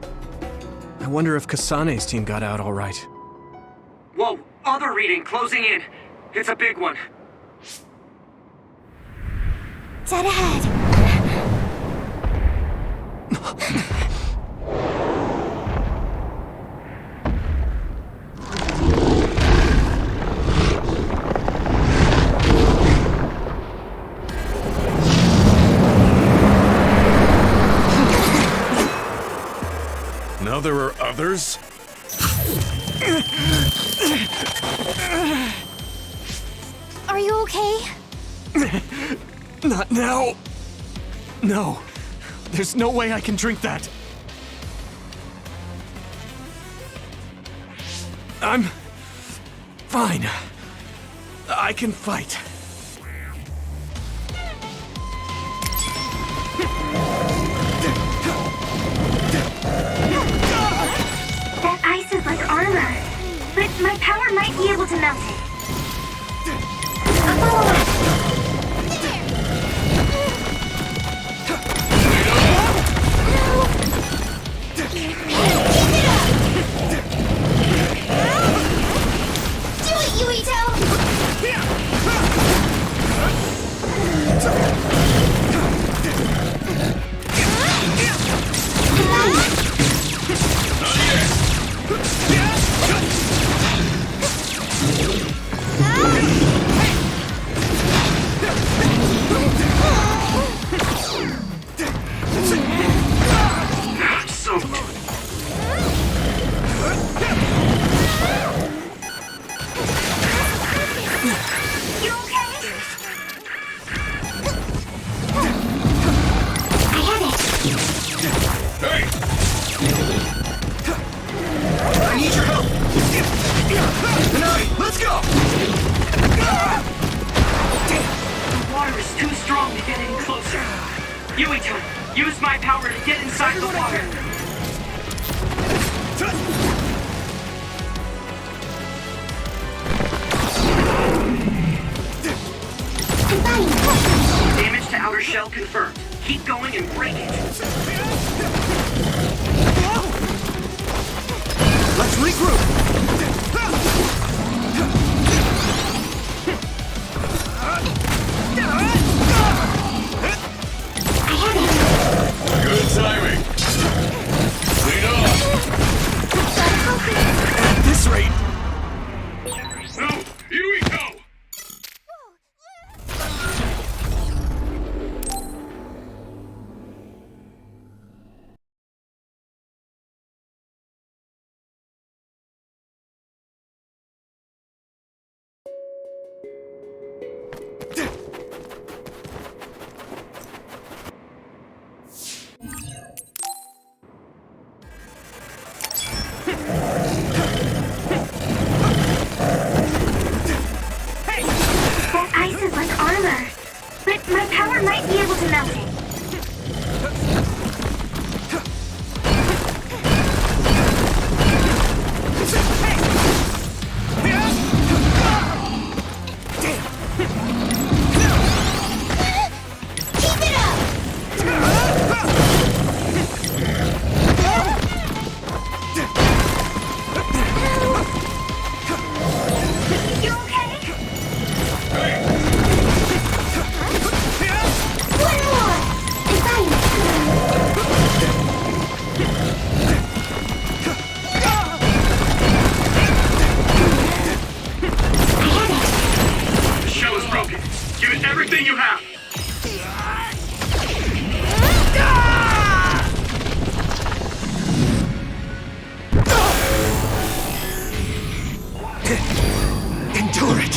I wonder if Kasane's team got out all right. Whoa, other reading closing in. It's a big one. Dead ahead. Now there are others? Are you okay? Not now. No. There's no way I can drink that. I'm fine. I can fight. That ice is like armor. But my power might be able to melt it. I'll follow it. Do it, Yuito! Hey! I need your help! Nani, let's go! The water is too strong to get any closer. Yuito, use my power to get inside the water. Damage to outer shell confirmed. Keep going and break it. Let's regroup! Good timing. Lead on. At this rate. No, Yuito! That ice is like armor. But my power might be able to melt it. You okay? One more! The shell is broken. Give it everything you have. Endure it!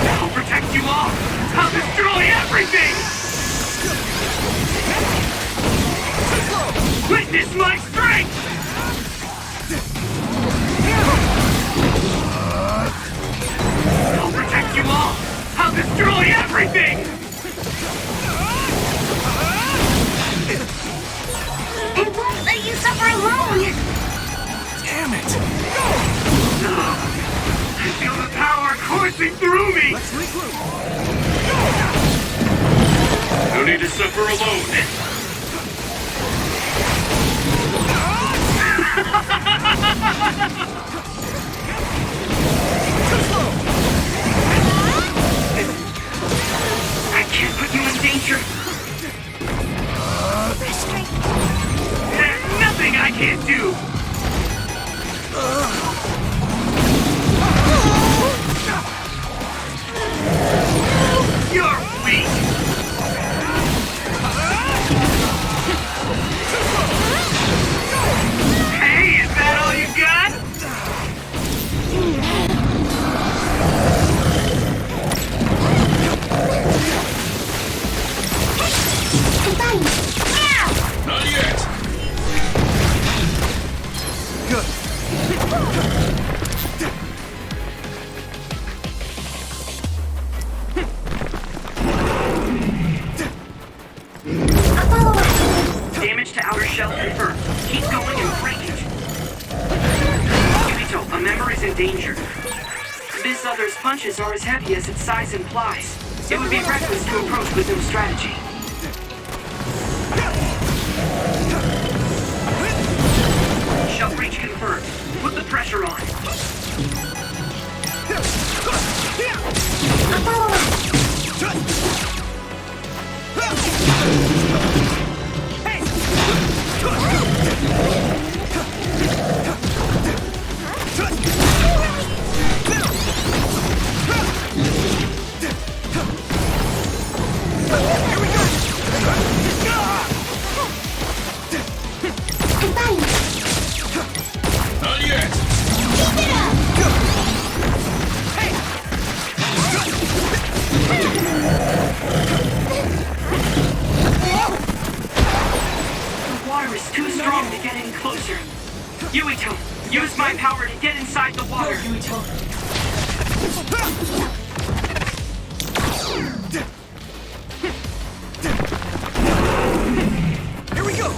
I'll protect you all. I'll destroy everything. Witness my strength. I'll protect you all. I'll destroy everything. It won't let you suffer alone! Damn it! I feel the power coursing through me. Let's regroup! No need to suffer alone. I can't put you in danger. There's nothing I can't do. You're weak. Hey, is that all you got? Not yet. Damage to outer shell confirmed. Keep going and break it. Yuito, a member is in danger. This other's punches are as heavy as its size implies. It would be reckless to approach with no strategy. Shell breach confirmed. Put the pressure on. Not yet. Keep it up! Yuito, use my power to get inside the water. No, Yuito. Here we go!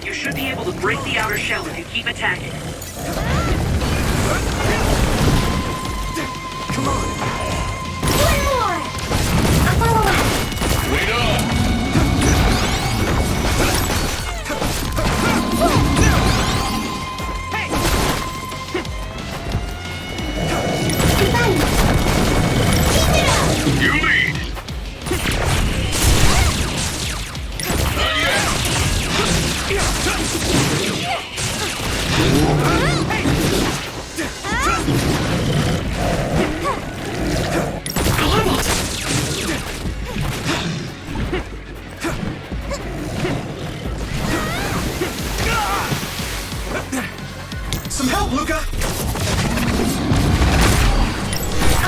You should be able to break the outer shell if you keep attacking. Come on! One more! A follow-up! Wait up! Goodbye! Keep it up! You lead! Not yet! Some help, Luca! A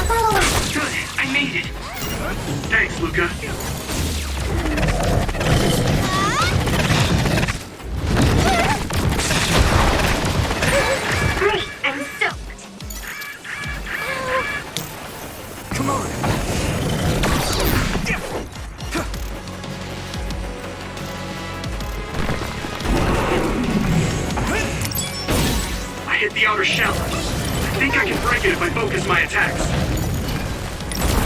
follow-up! Good, I made it. Thanks, Luca. Great, I'm soaked. Come on! I hit the outer shell. I think I can break it if I focus my attacks.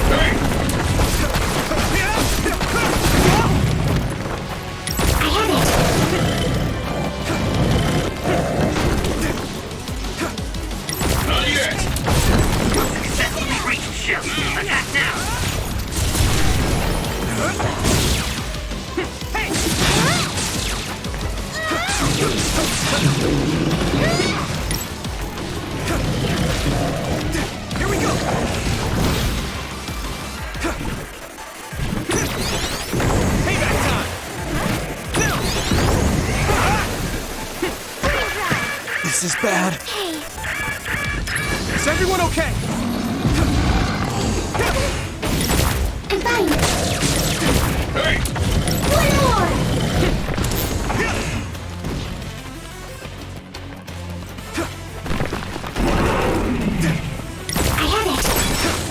Hey! Not yet! Successfully reached shell. Attack now. Here we go! Payback time! This is bad. Hey, Is everyone okay? I'm fine! Hey! One more!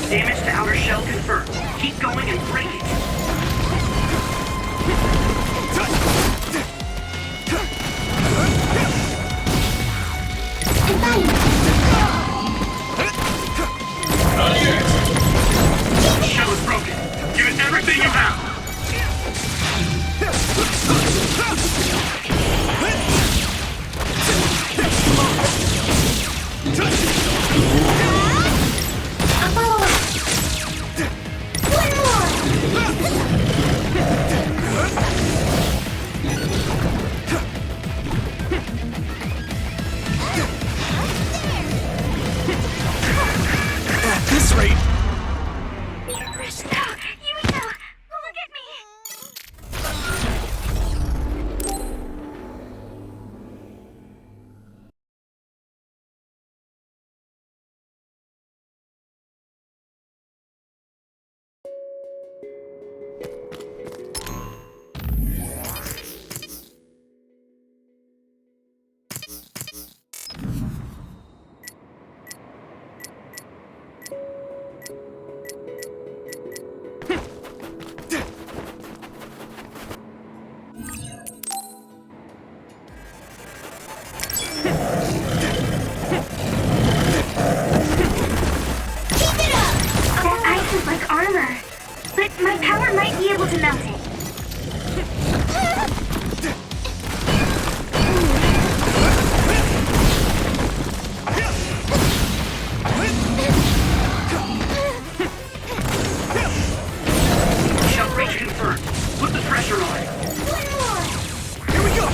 Damage to outer shell confirmed. Keep going and break it. I'm fine! Not yet! Shell is broken. Use everything you have! A follow-up! One more! At this rate, Yuito, look at me! That ice is like armor, but my power might be able to melt it. Shell breach confirmed. Put the pressure on. Here we go!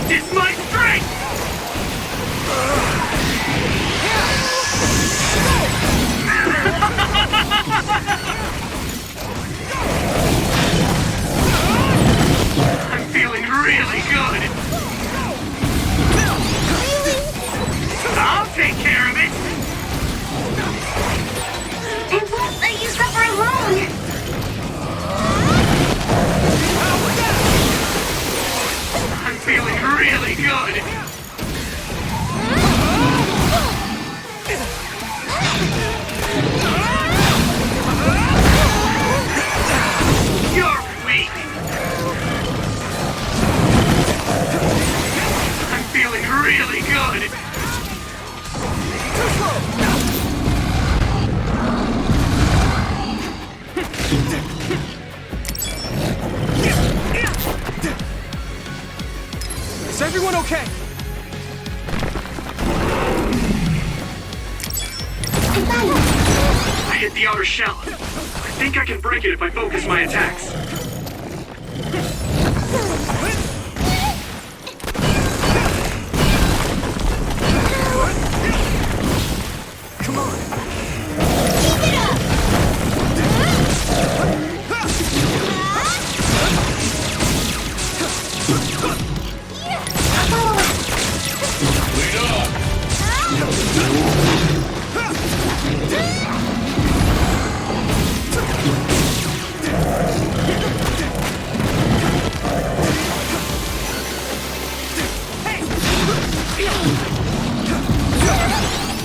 It's my strength! I'm feeling really good. I'll take care of it. It won't let you suffer alone. I'm feeling really good. You're weak. I'm feeling really good. Is everyone okay? I hit the outer shell. I think I can break it if I focus my attacks. Come on.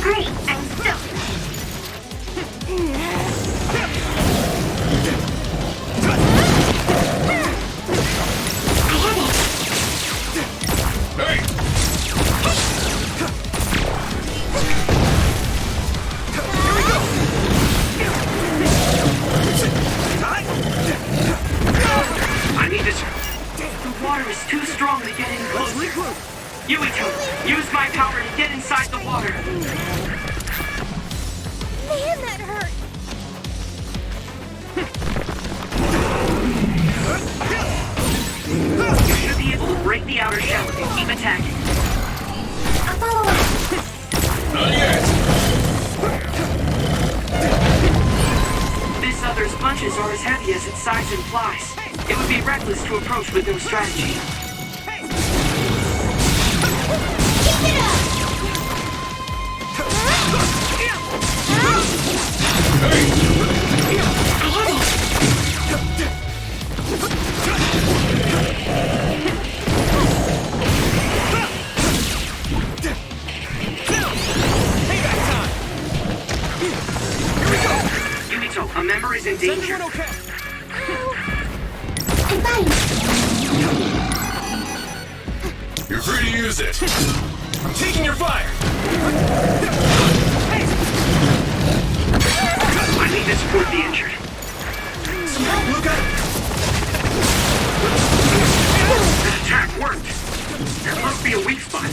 Great, I'm stoked. I need to... The water is too strong to get in close. Yuito, use my power to get inside the water. Man, that hurt! You should be able to break the outer shell if you keep attacking. I'll follow up. Not yet. This other's punches are as heavy as its size implies. It would be reckless to approach with no strategy. Yuito, a member is in danger. Everyone okay? I'm fine. You're free to use it. I'm taking your fire. I need to support the injured. Some help, Luca. That attack worked. There must be a weak spot.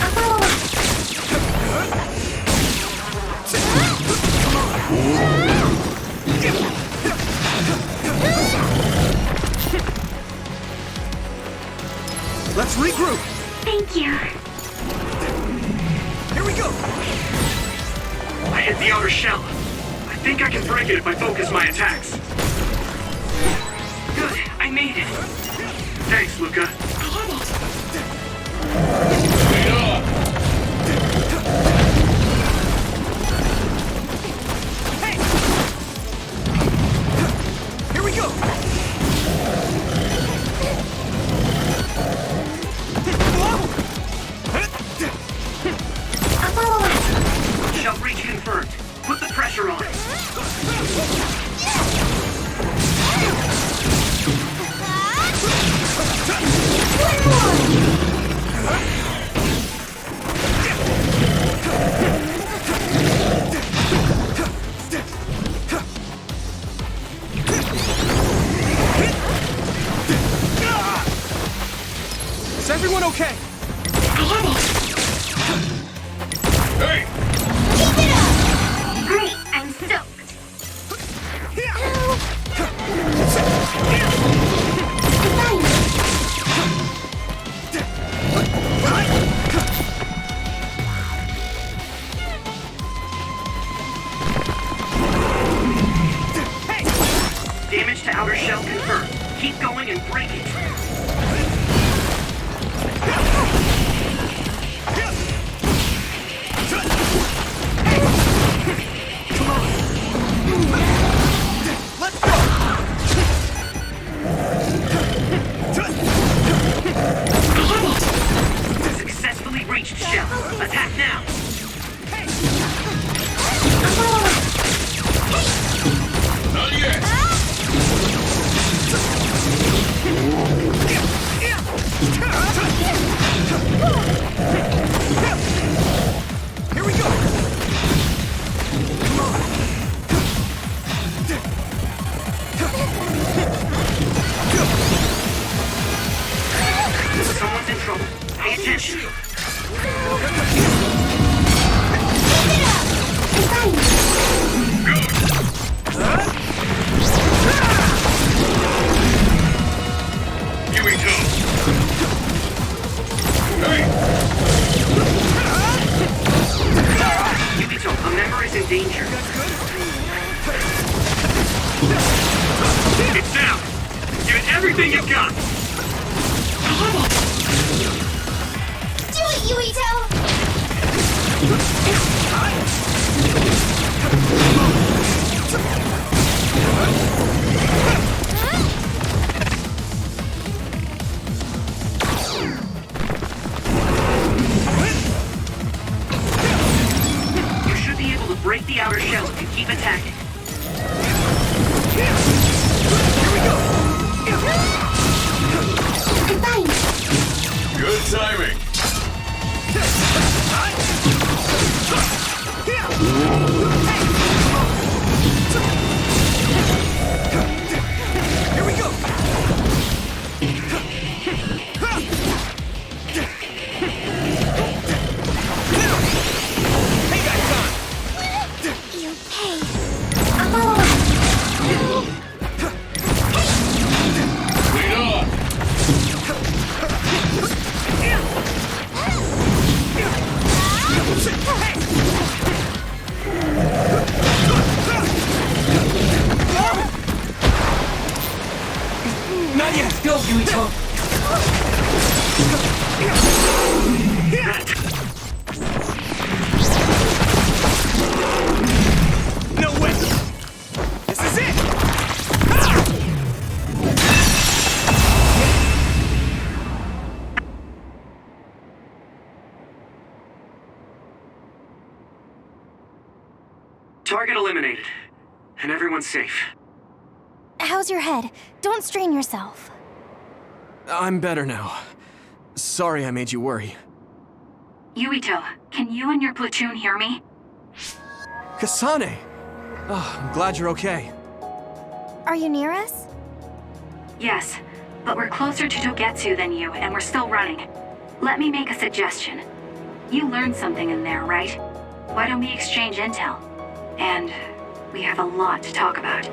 I'll follow up. Let's regroup. Thank you. Here we go. I hit the outer shell. I think I can break it if I focus my attacks. Good, I made it. Thanks, Luca. Here we go. I'll follow up. Shell breach confirmed. Put the pressure on. Is everyone okay? Hey! Great, I'm stoked. in trouble. Pay attention. Yuito! Hey! Yuito, a member is in danger. It's down! Give it everything you've got! Do it, Yuito! You should be able to break the outer shell if you keep attacking. Here we go! Good timing! Here we go! Hey guys, on! You pay. Lead on! Not yet! Go, Yuito! No way! This is it! Target eliminated. And everyone's safe. How's your head? Don't strain yourself. I'm better now. Sorry I made you worry. Yuito, can you and your platoon hear me? Kasane! Oh, I'm glad you're okay. Are you near us? Yes, but we're closer to Togetsu than you, and we're still running. Let me make a suggestion. You learned something in there, right? Why don't we exchange intel? And we have a lot to talk about.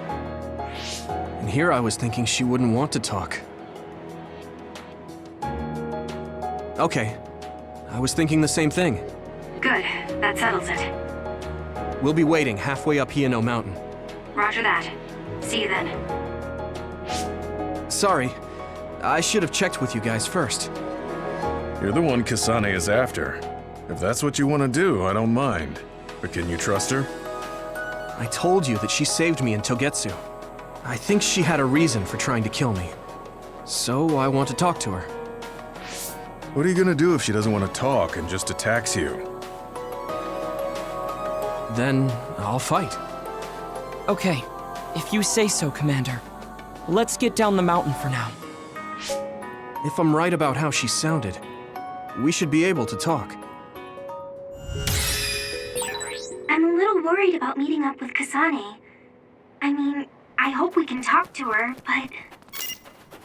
And here I was thinking she wouldn't want to talk. Okay. I was thinking the same thing. Good, that settles it. We'll be waiting halfway up Hiano Mountain. Roger that. See you then. Sorry. I should have checked with you guys first. You're the one Kasane is after. If that's what you want to do, I don't mind. But can you trust her? I told you that she saved me in Togetsu. I think she had a reason for trying to kill me. So I want to talk to her. What are you gonna do if she doesn't want to talk and just attacks you? Then I'll fight. Okay, if you say so, Commander. Let's get down the mountain for now. If I'm right about how she sounded, we should be able to talk. I'm a little worried about meeting up with Kasane. I mean, I hope we can talk to her, but...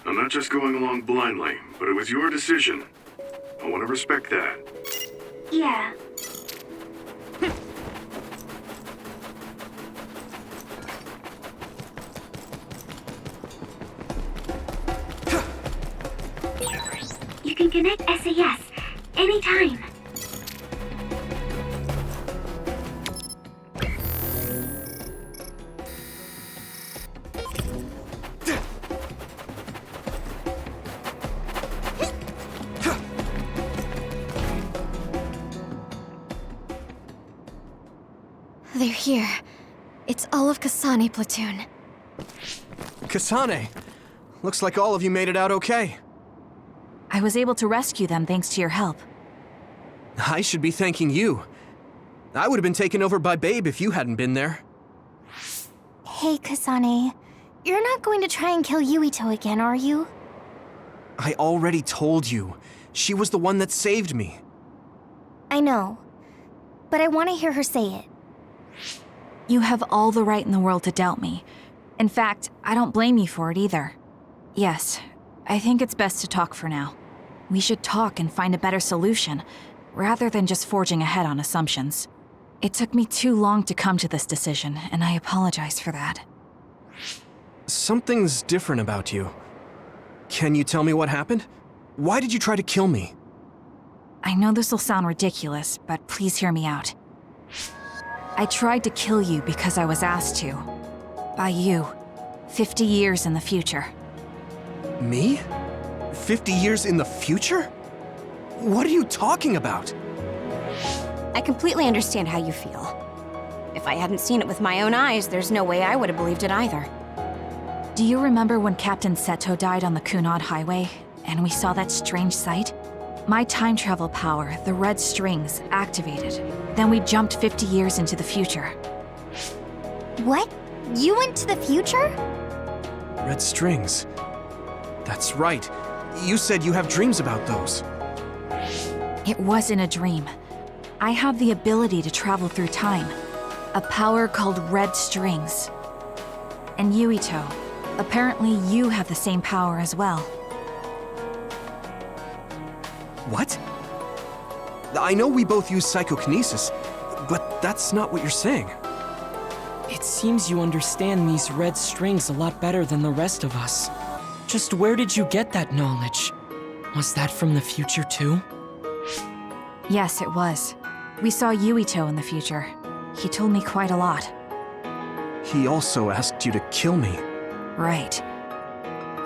I'm not just going along blindly, but it was your decision. I want to respect that. Yeah. You can connect SAS anytime. They're here. It's all of Kasane platoon. Kasane! Looks like all of you made it out okay. I was able to rescue them thanks to your help. I should be thanking you. I would have been taken over by Babe if you hadn't been there. Hey, Kasane. You're not going to try and kill Yuito again, are you? I already told you. She was the one that saved me. I know. But I want to hear her say it. You have all the right in the world to doubt me. In fact, I don't blame you for it either. Yes, I think it's best to talk for now. We should talk and find a better solution, rather than just forging ahead on assumptions. It took me too long to come to this decision, and I apologize for that. Something's different about you. Can you tell me what happened? Why did you try to kill me? I know this will sound ridiculous, but please hear me out. I tried to kill you because I was asked to. By you. 50 years in the future. Me? 50 years in the future? What are you talking about? I completely understand how you feel. If I hadn't seen it with my own eyes, there's no way I would have believed it either. Do you remember when Captain Seto died on the Kunad Highway, and we saw that strange sight? My time travel power, the red strings, activated. Then we jumped 50 years into the future. What? You went to the future? Red strings. That's right. You said you have dreams about those. It wasn't a dream. I have the ability to travel through time. A power called red strings. And Yuito, apparently you have the same power as well. What? I know we both use psychokinesis, but that's not what you're saying. It seems you understand these red strings a lot better than the rest of us. Just where did you get that knowledge? Was that from the future too? Yes, it was. We saw Yuito in the future. He told me quite a lot. He also asked you to kill me. Right.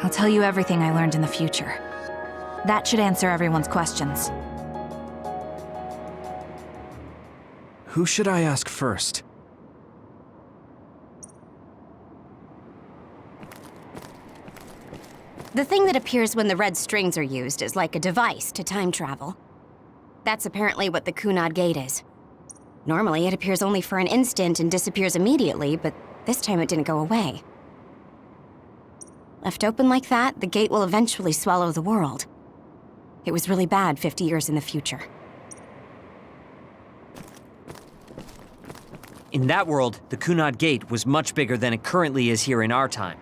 I'll tell you everything I learned in the future. That should answer everyone's questions. Who should I ask first? The thing that appears when the red strings are used is like a device to time travel. That's apparently what the Kunad Gate is. Normally, it appears only for an instant and disappears immediately, but this time it didn't go away. Left open like that, the gate will eventually swallow the world. It was really bad 50 years in the future. In that world, the Kunad Gate was much bigger than it currently is here in our time.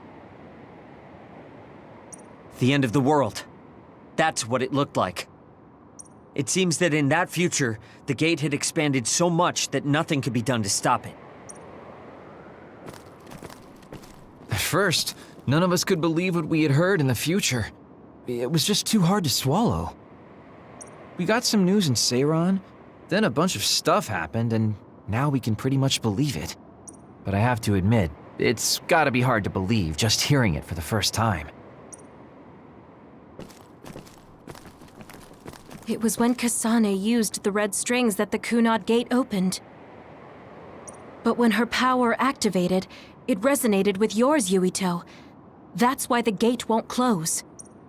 The end of the world. That's what it looked like. It seems that in that future, the gate had expanded so much that nothing could be done to stop it. At first, none of us could believe what we had heard in the future. It was just too hard to swallow. We got some news in Seiron, then a bunch of stuff happened, and now we can pretty much believe it. But I have to admit, it's gotta be hard to believe just hearing it for the first time. It was when Kasane used the red strings that the Kunad Gate opened. But when her power activated, it resonated with yours, Yuito. That's why the gate won't close.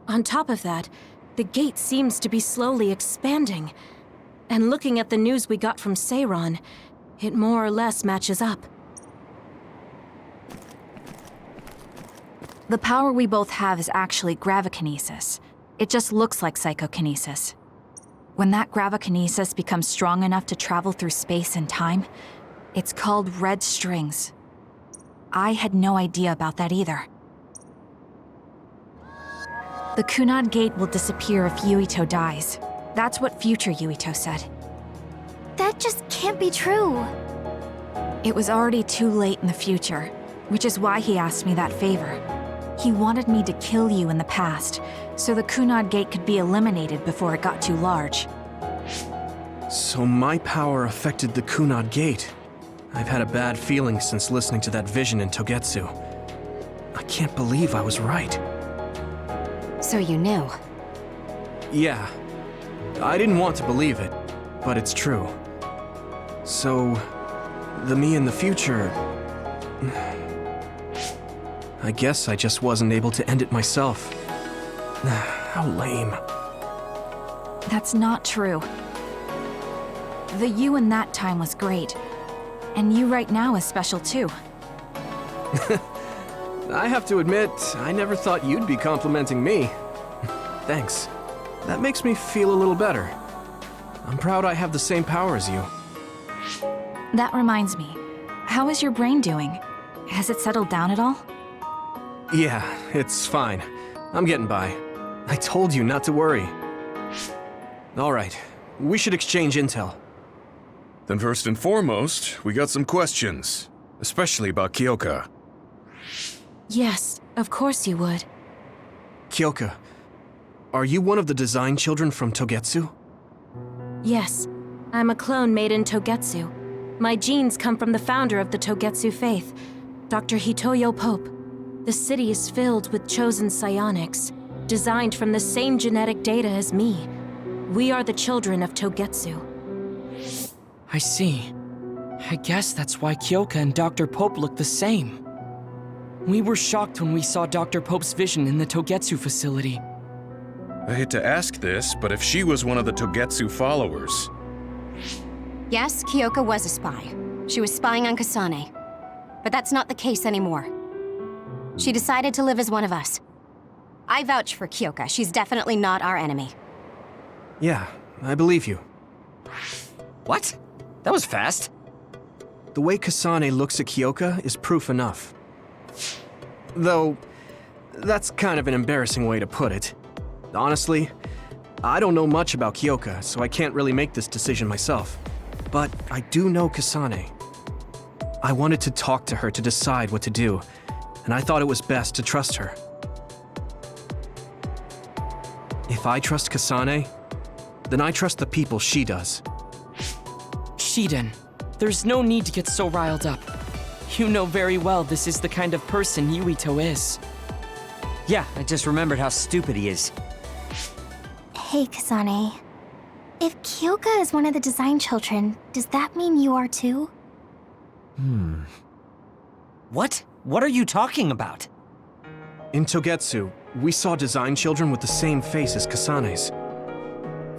On top of that, the gate seems to be slowly expanding. And looking at the news we got from Seiron, it more or less matches up. The power we both have is actually gravikinesis. It just looks like psychokinesis. When that gravikinesis becomes strong enough to travel through space and time, it's called red strings. I had no idea about that either. The Kunad Gate will disappear if Yuito dies. That's what future Yuito said. That just can't be true. It was already too late in the future, which is why he asked me that favor. He wanted me to kill you in the past, so the Kunad Gate could be eliminated before it got too large. So my power affected the Kunad Gate. I've had a bad feeling since listening to that vision in Togetsu. I can't believe I was right. So you knew. Yeah. I didn't want to believe it, but it's true. So, the me in the future... I guess I just wasn't able to end it myself. How lame. That's not true. The you in that time was great. And you right now is special too. I have to admit, I never thought you'd be complimenting me. Thanks. That makes me feel a little better. I'm proud I have the same power as you. That reminds me. How is your brain doing? Has it settled down at all? Yeah, it's fine. I'm getting by. I told you not to worry. All right, we should exchange intel. Then first and foremost, we got some questions. Especially about Kyoka. Yes, of course you would. Kyoka, are you one of the design children from Togetsu? Yes, I'm a clone made in Togetsu. My genes come from the founder of the Togetsu faith, Dr. Hitoyo Pope. The city is filled with chosen psionics, designed from the same genetic data as me. We are the children of Togetsu. I see. I guess that's why Kyoka and Dr. Pope look the same. We were shocked when we saw Dr. Pope's vision in the Togetsu facility. I hate to ask this, but if she was one of the Togetsu followers... Yes, Kyoka was a spy. She was spying on Kasane. But that's not the case anymore. She decided to live as one of us. I vouch for Kyoka. She's definitely not our enemy. Yeah, I believe you. What? That was fast. The way Kasane looks at Kyoka is proof enough. Though, that's kind of an embarrassing way to put it. Honestly, I don't know much about Kyoka, so I can't really make this decision myself. But I do know Kasane. I wanted to talk to her to decide what to do, and I thought it was best to trust her. If I trust Kasane, then I trust the people she does. Shiden, there's no need to get so riled up. You know very well this is the kind of person Yuito is. Yeah, I just remembered how stupid he is. Hey, Kasane. If Kyoka is one of the design children, does that mean you are too? What? What are you talking about? In Togetsu, we saw design children with the same face as Kasane's.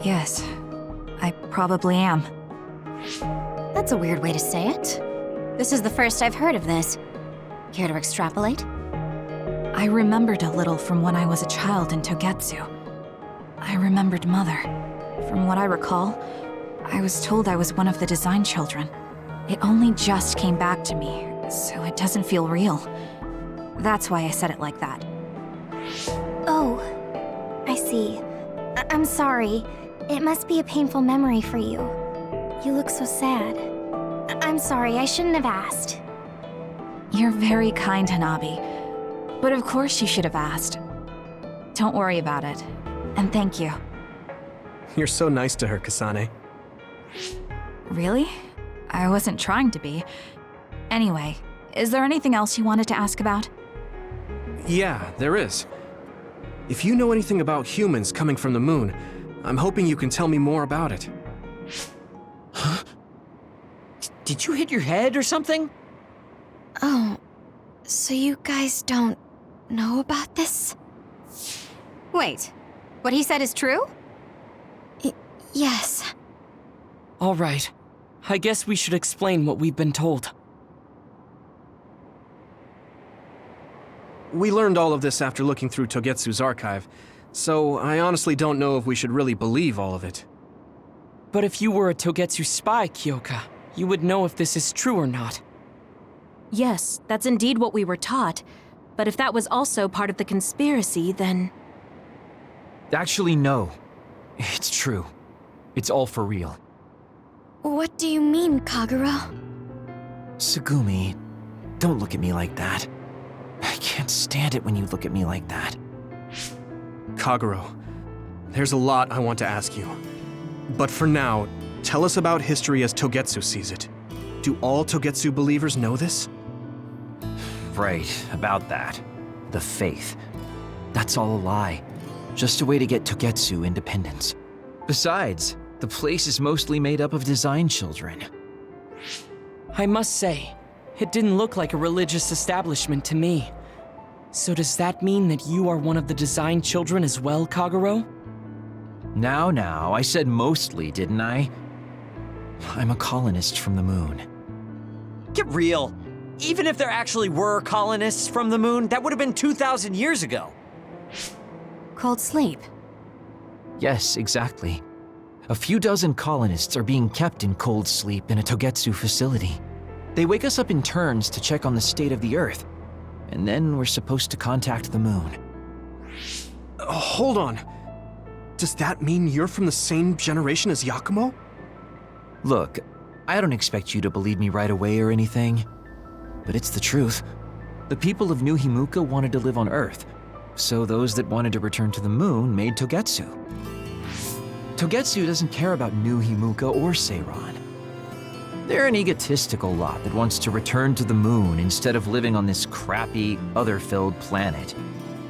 Yes, I probably am. That's a weird way to say it. This is the first I've heard of this. Care to extrapolate? I remembered a little from when I was a child in Togetsu. I remembered Mother. From what I recall, I was told I was one of the design children. It only just came back to me, so it doesn't feel real. That's why I said it like that. Oh, I see. I'm sorry. It must be a painful memory for you. You look so sad. I'm sorry, I shouldn't have asked. You're very kind, Hanabi. But of course you should have asked. Don't worry about it. And thank you. You're so nice to her, Kasane. Really? I wasn't trying to be. Anyway, is there anything else you wanted to ask about? Yeah, there is. If you know anything about humans coming from the moon, I'm hoping you can tell me more about it. Huh? Did you hit your head or something? Oh, so you guys don't know about this? Wait, what he said is true? Yes. All right. I guess we should explain what we've been told. We learned all of this after looking through Togetsu's archive, so I honestly don't know if we should really believe all of it. But if you were a Togetsu spy, Kyoka, you would know if this is true or not. Yes, that's indeed what we were taught. But if that was also part of the conspiracy, then... Actually, no. It's true. It's all for real. What do you mean, Kagura? Tsugumi, don't look at me like that. I can't stand it when you look at me like that. Kaguro, there's a lot I want to ask you. But for now, tell us about history as Togetsu sees it. Do all Togetsu believers know this? Right, about that. The faith. That's all a lie. Just a way to get Togetsu independence. Besides, the place is mostly made up of design children. I must say, it didn't look like a religious establishment to me. So does that mean that you are one of the design children as well, Kaguro? Now, I said mostly, didn't I? I'm a colonist from the moon. Get real. Even if there actually were colonists from the moon, that would have been 2,000 years ago. Cold sleep. Yes, exactly. A few dozen colonists are being kept in cold sleep in a Togetsu facility. They wake us up in turns to check on the state of the Earth, and then we're supposed to contact the moon. Hold on. Does that mean you're from the same generation as Yakumo? Look, I don't expect you to believe me right away or anything, but it's the truth. The people of New Himuka wanted to live on Earth, so those that wanted to return to the moon made Togetsu. Togetsu doesn't care about New Himuka or Seiran. They're an egotistical lot that wants to return to the moon instead of living on this crappy, other-filled planet.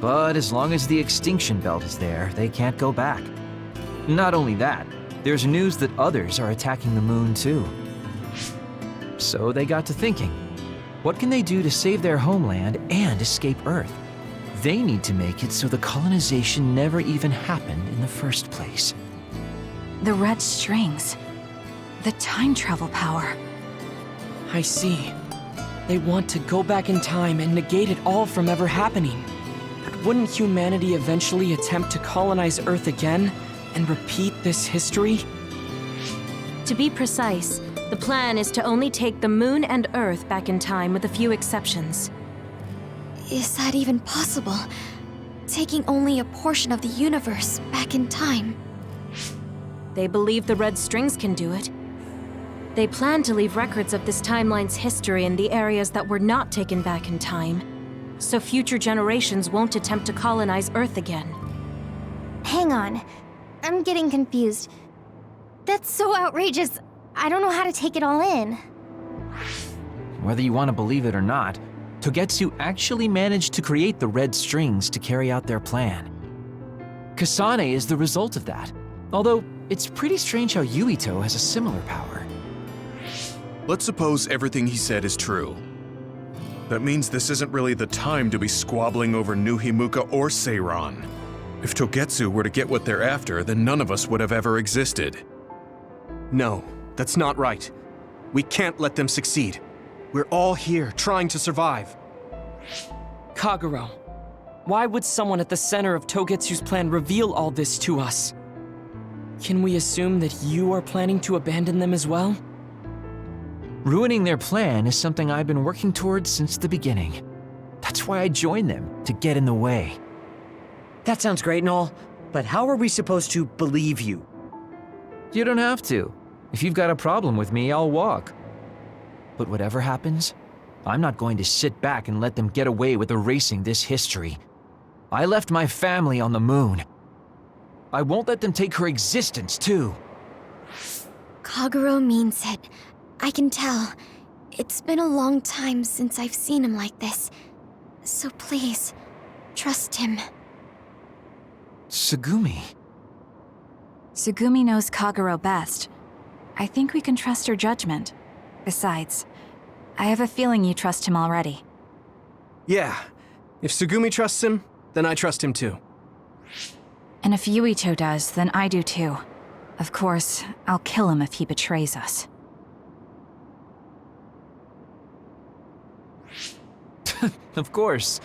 But as long as the extinction belt is there, they can't go back. Not only that, there's news that others are attacking the moon too. So they got to thinking, what can they do to save their homeland and escape Earth? They need to make it so the colonization never even happened in the first place. The red strings. The time travel power. I see. They want to go back in time and negate it all from ever happening. But wouldn't humanity eventually attempt to colonize Earth again and repeat this history? To be precise, the plan is to only take the moon and Earth back in time with a few exceptions. Is that even possible? Taking only a portion of the universe back in time? They believe the red strings can do it. They plan to leave records of this timeline's history in the areas that were not taken back in time, so future generations won't attempt to colonize Earth again. Hang on. I'm getting confused. That's so outrageous. I don't know how to take it all in. Whether you want to believe it or not, Togetsu actually managed to create the red strings to carry out their plan. Kasane is the result of that, although it's pretty strange how Yuito has a similar power. Let's suppose everything he said is true. That means this isn't really the time to be squabbling over New Himuka or Seiran. If Togetsu were to get what they're after, then none of us would have ever existed. No, that's not right. We can't let them succeed. We're all here trying to survive. Kagero, why would someone at the center of Togetsu's plan reveal all this to us? Can we assume that you are planning to abandon them as well? Ruining their plan is something I've been working towards since the beginning. That's why I joined them, to get in the way. That sounds great and all, but how are we supposed to believe you? You don't have to. If you've got a problem with me, I'll walk. But whatever happens, I'm not going to sit back and let them get away with erasing this history. I left my family on the moon. I won't let them take her existence, too. Kagero means it. I can tell. It's been a long time since I've seen him like this. So please, trust him. Tsugumi. Tsugumi knows Kagero best. I think we can trust her judgment. Besides, I have a feeling you trust him already. Yeah. If Tsugumi trusts him, then I trust him too. And if Yuito does, then I do too. Of course, I'll kill him if he betrays us. Of course.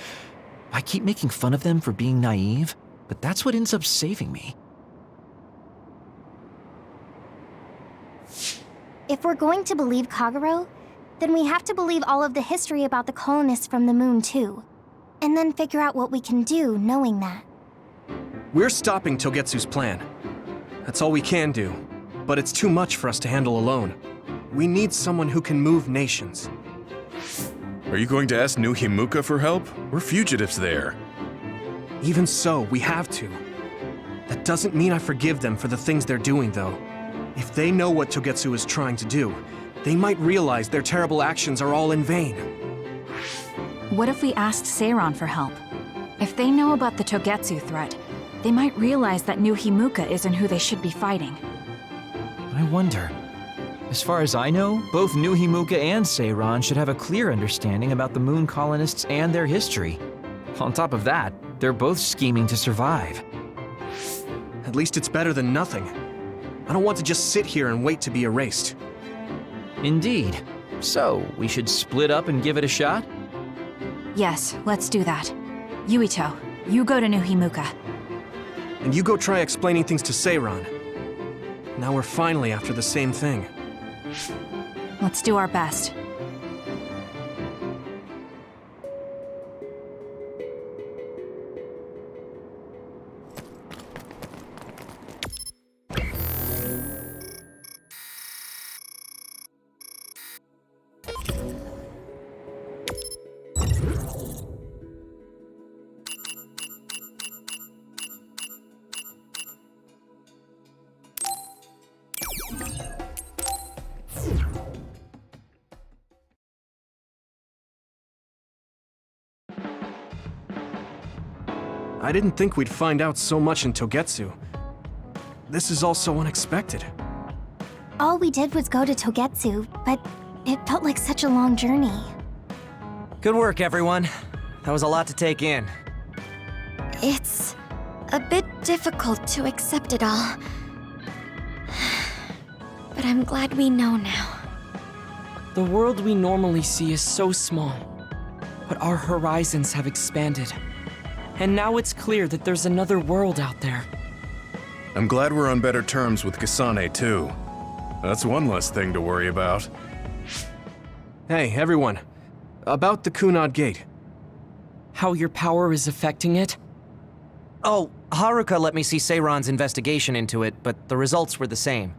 I keep making fun of them for being naive, but that's what ends up saving me. If we're going to believe Kagero, then we have to believe all of the history about the colonists from the moon too. And then figure out what we can do knowing that. We're stopping Togetsu's plan. That's all we can do. But it's too much for us to handle alone. We need someone who can move nations. Are you going to ask New Himuka for help? We're fugitives there. Even so, we have to. That doesn't mean I forgive them for the things they're doing, though. If they know what Togetsu is trying to do, they might realize their terrible actions are all in vain. What if we asked Seiran for help? If they know about the Togetsu threat, they might realize that New Himuka isn't who they should be fighting. I wonder. As far as I know, both New Himuka and Seiran should have a clear understanding about the moon colonists and their history. On top of that, they're both scheming to survive. At least it's better than nothing. I don't want to just sit here and wait to be erased. Indeed. So, we should split up and give it a shot? Yes, let's do that. Yuito, you go to New Himuka. And you go try explaining things to Seiran. Now we're finally after the same thing. Let's do our best. I didn't think we'd find out so much in Togetsu. This is all so unexpected. All we did was go to Togetsu, but it felt like such a long journey. Good work, everyone. That was a lot to take in. It's a bit difficult to accept it all. But I'm glad we know now. The world we normally see is so small, but our horizons have expanded. And now it's clear that there's another world out there. I'm glad we're on better terms with Kasane, too. That's one less thing to worry about. Hey, everyone. About the Kunad Gate. How your power is affecting it? Oh, Haruka let me see Seiron's investigation into it, but the results were the same.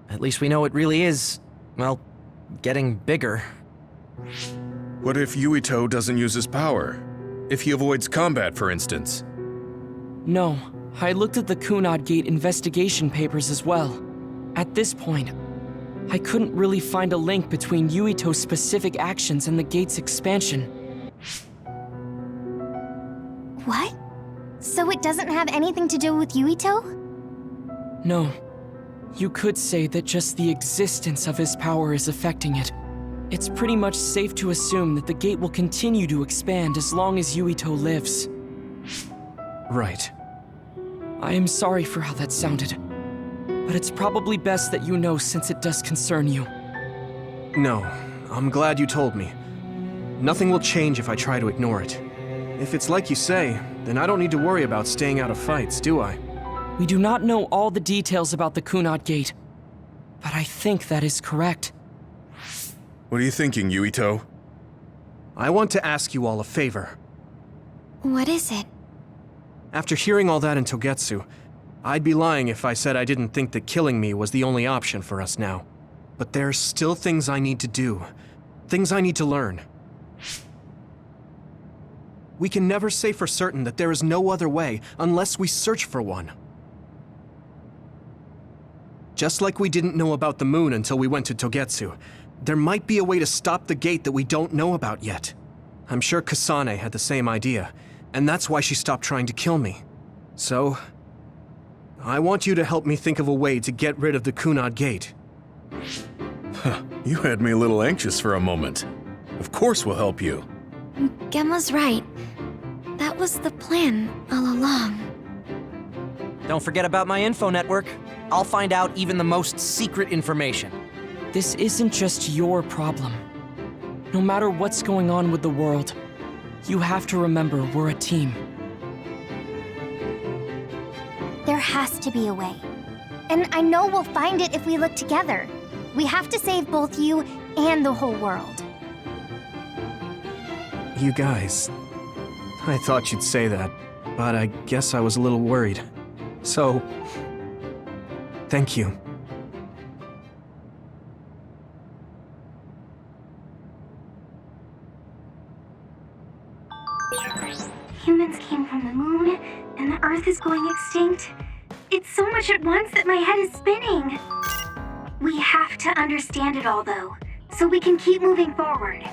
At least we know it really is, well, getting bigger. What if Yuito doesn't use his power? If he avoids combat, for instance? No, I looked at the Kunad Gate investigation papers as well. At this point, I couldn't really find a link between Yuito's specific actions and the gate's expansion. What? So it doesn't have anything to do with Yuito? No. You could say that just the existence of his power is affecting it. It's pretty much safe to assume that the gate will continue to expand as long as Yuito lives. Right. I am sorry for how that sounded, but it's probably best that you know since it does concern you. No, I'm glad you told me. Nothing will change if I try to ignore it. If it's like you say, then I don't need to worry about staying out of fights, do I? We do not know all the details about the Kunad Gate, but I think that is correct. What are you thinking, Yuito? I want to ask you all a favor. What is it? After hearing all that in Togetsu, I'd be lying if I said I didn't think that killing me was the only option for us now. But there's still things I need to do. Things I need to learn. We can never say for certain that there is no other way unless we search for one. Just like we didn't know about the moon until we went to Togetsu, there might be a way to stop the gate that we don't know about yet. I'm sure Kasane had the same idea, and that's why she stopped trying to kill me. So, I want you to help me think of a way to get rid of the Kunad Gate. You had me a little anxious for a moment. Of course we'll help you. Gemma's right. That was the plan all along. Don't forget about my info network. I'll find out even the most secret information. This isn't just your problem. No matter what's going on with the world, you have to remember we're a team. There has to be a way. And I know we'll find it if we look together. We have to save both you and the whole world. You guys... I thought you'd say that, but I guess I was a little worried. So... thank you. Humans came from the moon, and the Earth is going extinct. It's so much at once that my head is spinning. We have to understand it all, though, so we can keep moving forward.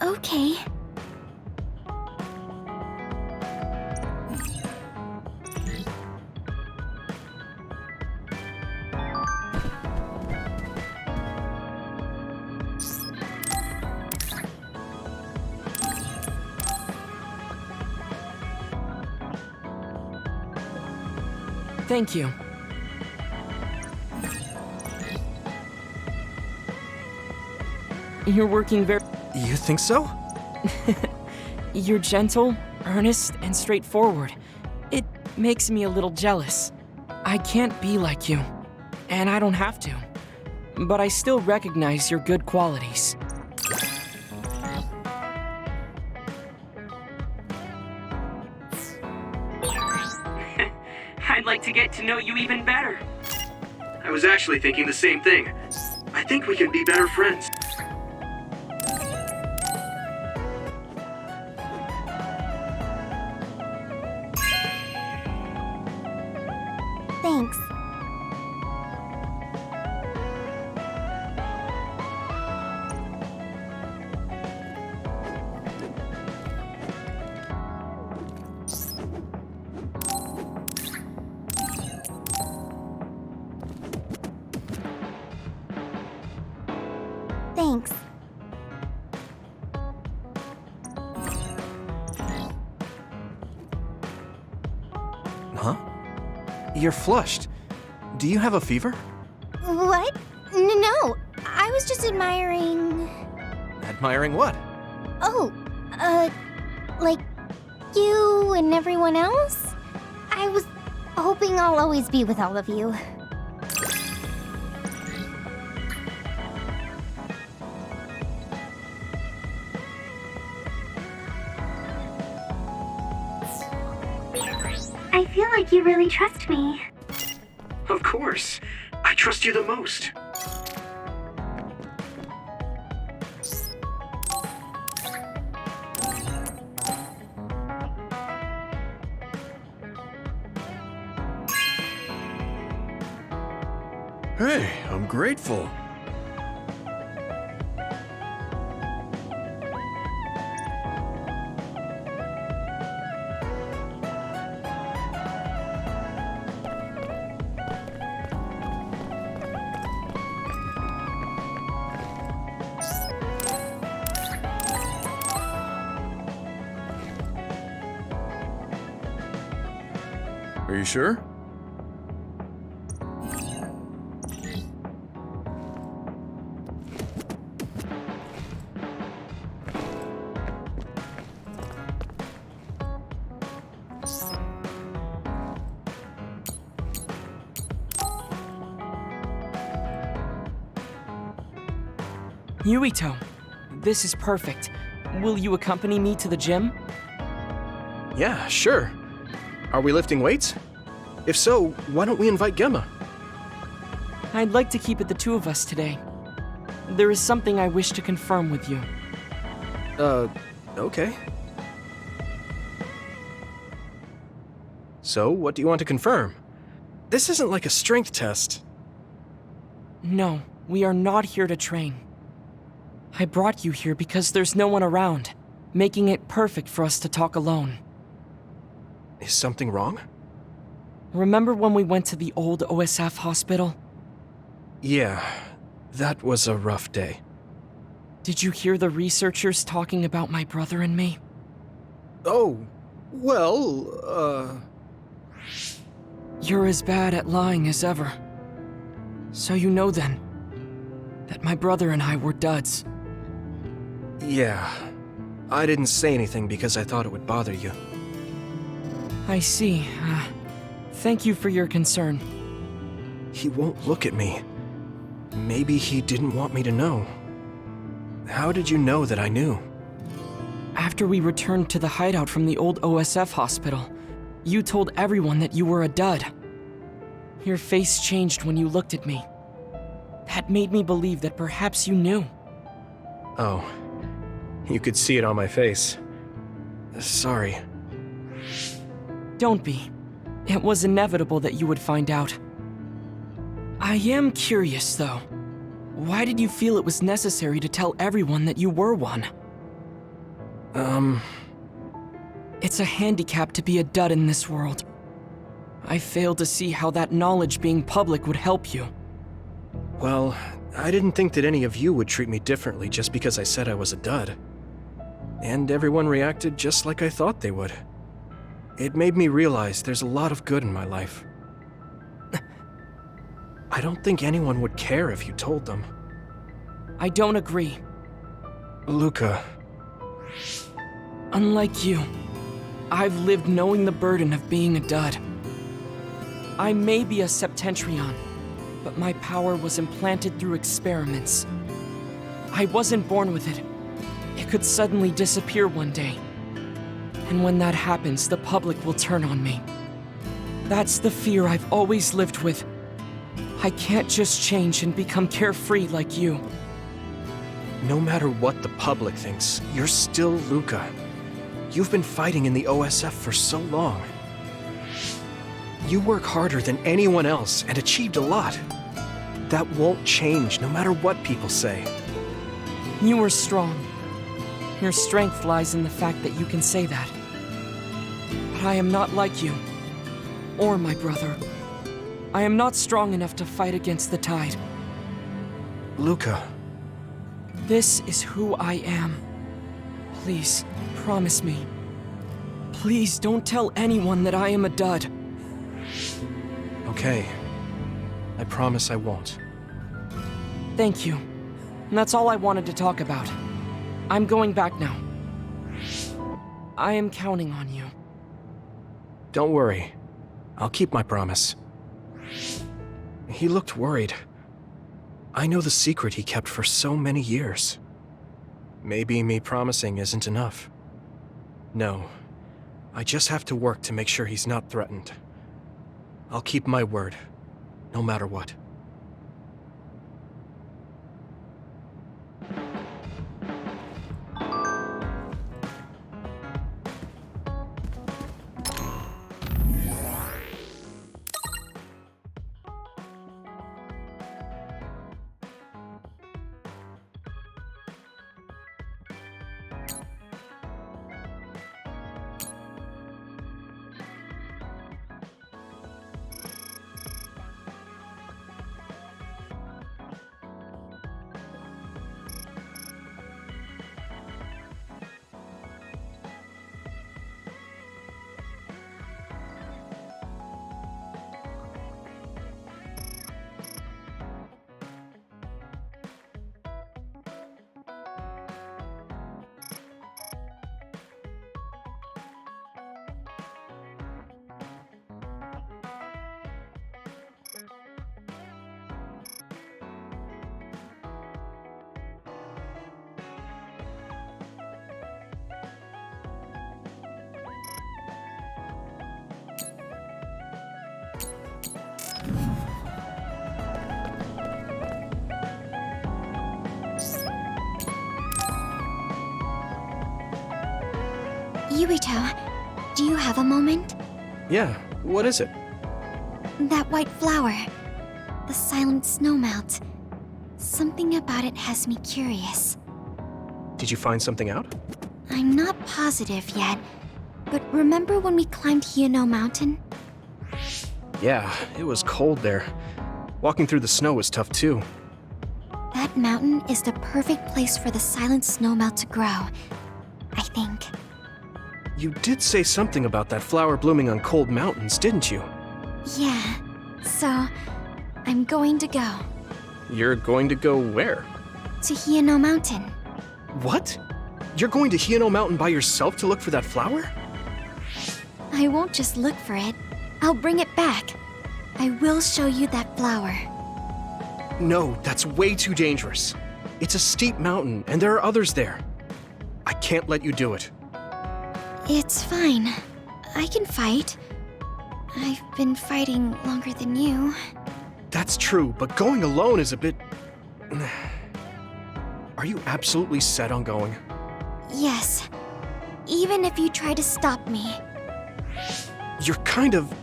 Okay. Thank you. You're working very... You think so? You're gentle, earnest, and straightforward. It makes me a little jealous. I can't be like you, and I don't have to. But I still recognize your good qualities. I'd like to get to know you even better. I was actually thinking the same thing. I think we can be better friends. Thanks. Thanks. Huh? You're flushed. Do you have a fever? What? No, I was just admiring... Admiring what? Oh, like you and everyone else? I was hoping I'll always be with all of you. I feel like you really trust me. Of course. I trust you the most. Hey, I'm grateful. Are you sure? Yuito, this is perfect. Will you accompany me to the gym? Yeah, sure. Are we lifting weights? If so, why don't we invite Gemma? I'd like to keep it the two of us today. There is something I wish to confirm with you. Okay. So, what do you want to confirm? This isn't like a strength test. No, we are not here to train. I brought you here because there's no one around, making it perfect for us to talk alone. Is something wrong? Remember when we went to the old OSF hospital? Yeah, that was a rough day. Did you hear the researchers talking about my brother and me? Oh, well, You're as bad at lying as ever. So you know then, that my brother and I were duds. Yeah. I didn't say anything because I thought it would bother you. I see. Thank you for your concern. He won't look at me. Maybe he didn't want me to know. How did you know that I knew? After we returned to the hideout from the old OSF hospital, you told everyone that you were a dud. Your face changed when you looked at me. That made me believe that perhaps you knew. Oh. You could see it on my face. Sorry. Don't be. It was inevitable that you would find out. I am curious, though. Why did you feel it was necessary to tell everyone that you were one? It's a handicap to be a dud in this world. I fail to see how that knowledge being public would help you. Well, I didn't think that any of you would treat me differently just because I said I was a dud. And everyone reacted just like I thought they would. It made me realize there's a lot of good in my life. I don't think anyone would care if you told them. I don't agree. Luca. Unlike you, I've lived knowing the burden of being a dud. I may be a Septentrion, but my power was implanted through experiments. I wasn't born with it. It could suddenly disappear one day. And when that happens, the public will turn on me. That's the fear I've always lived with. I can't just change and become carefree like you. No matter what the public thinks, you're still Luca. You've been fighting in the OSF for so long. You work harder than anyone else and achieved a lot. That won't change no matter what people say. You are strong. Your strength lies in the fact that you can say that. But I am not like you, or my brother. I am not strong enough to fight against the tide. Luca. This is who I am. Please, promise me. Please don't tell anyone that I am a dud. Okay. I promise I won't. Thank you. And that's all I wanted to talk about. I'm going back now. I am counting on you. Don't worry. I'll keep my promise. He looked worried. I know the secret he kept for so many years. Maybe me promising isn't enough. No. I just have to work to make sure he's not threatened. I'll keep my word, no matter what. Yuito, do you have a moment? Yeah, what is it? That white flower. The silent snowmelt. Something about it has me curious. Did you find something out? I'm not positive yet, but remember when we climbed Yuito Mountain? Yeah, it was cold there. Walking through the snow was tough too. That mountain is the perfect place for the silent snowmelt to grow, I think. You did say something about that flower blooming on cold mountains, didn't you? Yeah, so I'm going to go. You're going to go where? To Yuito Mountain. What? You're going to Yuito Mountain by yourself to look for that flower? I won't just look for it. I'll bring it back. I will show you that flower. No, that's way too dangerous. It's a steep mountain, and there are others there. I can't let you do it. It's fine. I can fight. I've been fighting longer than you. That's true, but going alone is a bit... Are you absolutely set on going? Yes. Even if you try to stop me. You're kind of...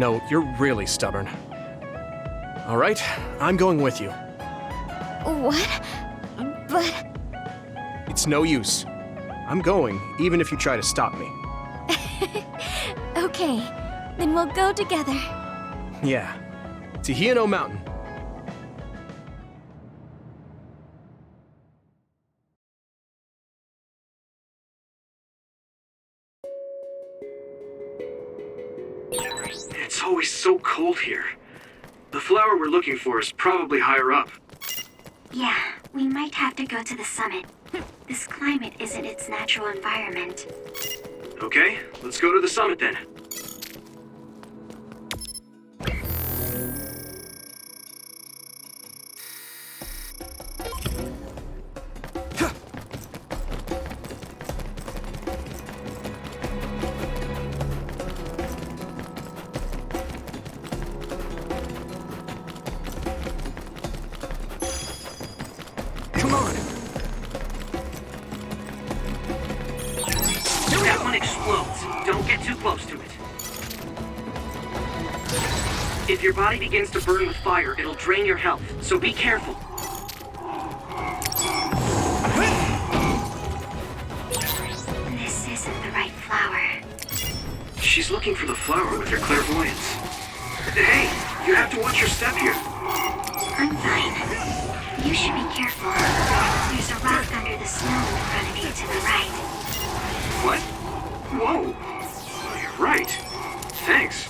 No, you're really stubborn. All right, I'm going with you. What? But... It's no use. I'm going, even if you try to stop me. Okay, then we'll go together. Yeah. To Hiano Mountain. It's always so cold here. The flower we're looking for is probably higher up. Yeah, we might have to go to the summit. This climate isn't its natural environment. Okay, let's go to the summit then. Come on! That one explodes. Don't get too close to it. If your body begins to burn with fire, it'll drain your health, so be careful. This isn't the right flower. She's looking for the flower with her clairvoyance. Hey, you have to watch your step here. I'm fine. You should be careful. There's a rock under the snow in front of you to the right. What? Whoa! You're right. Thanks.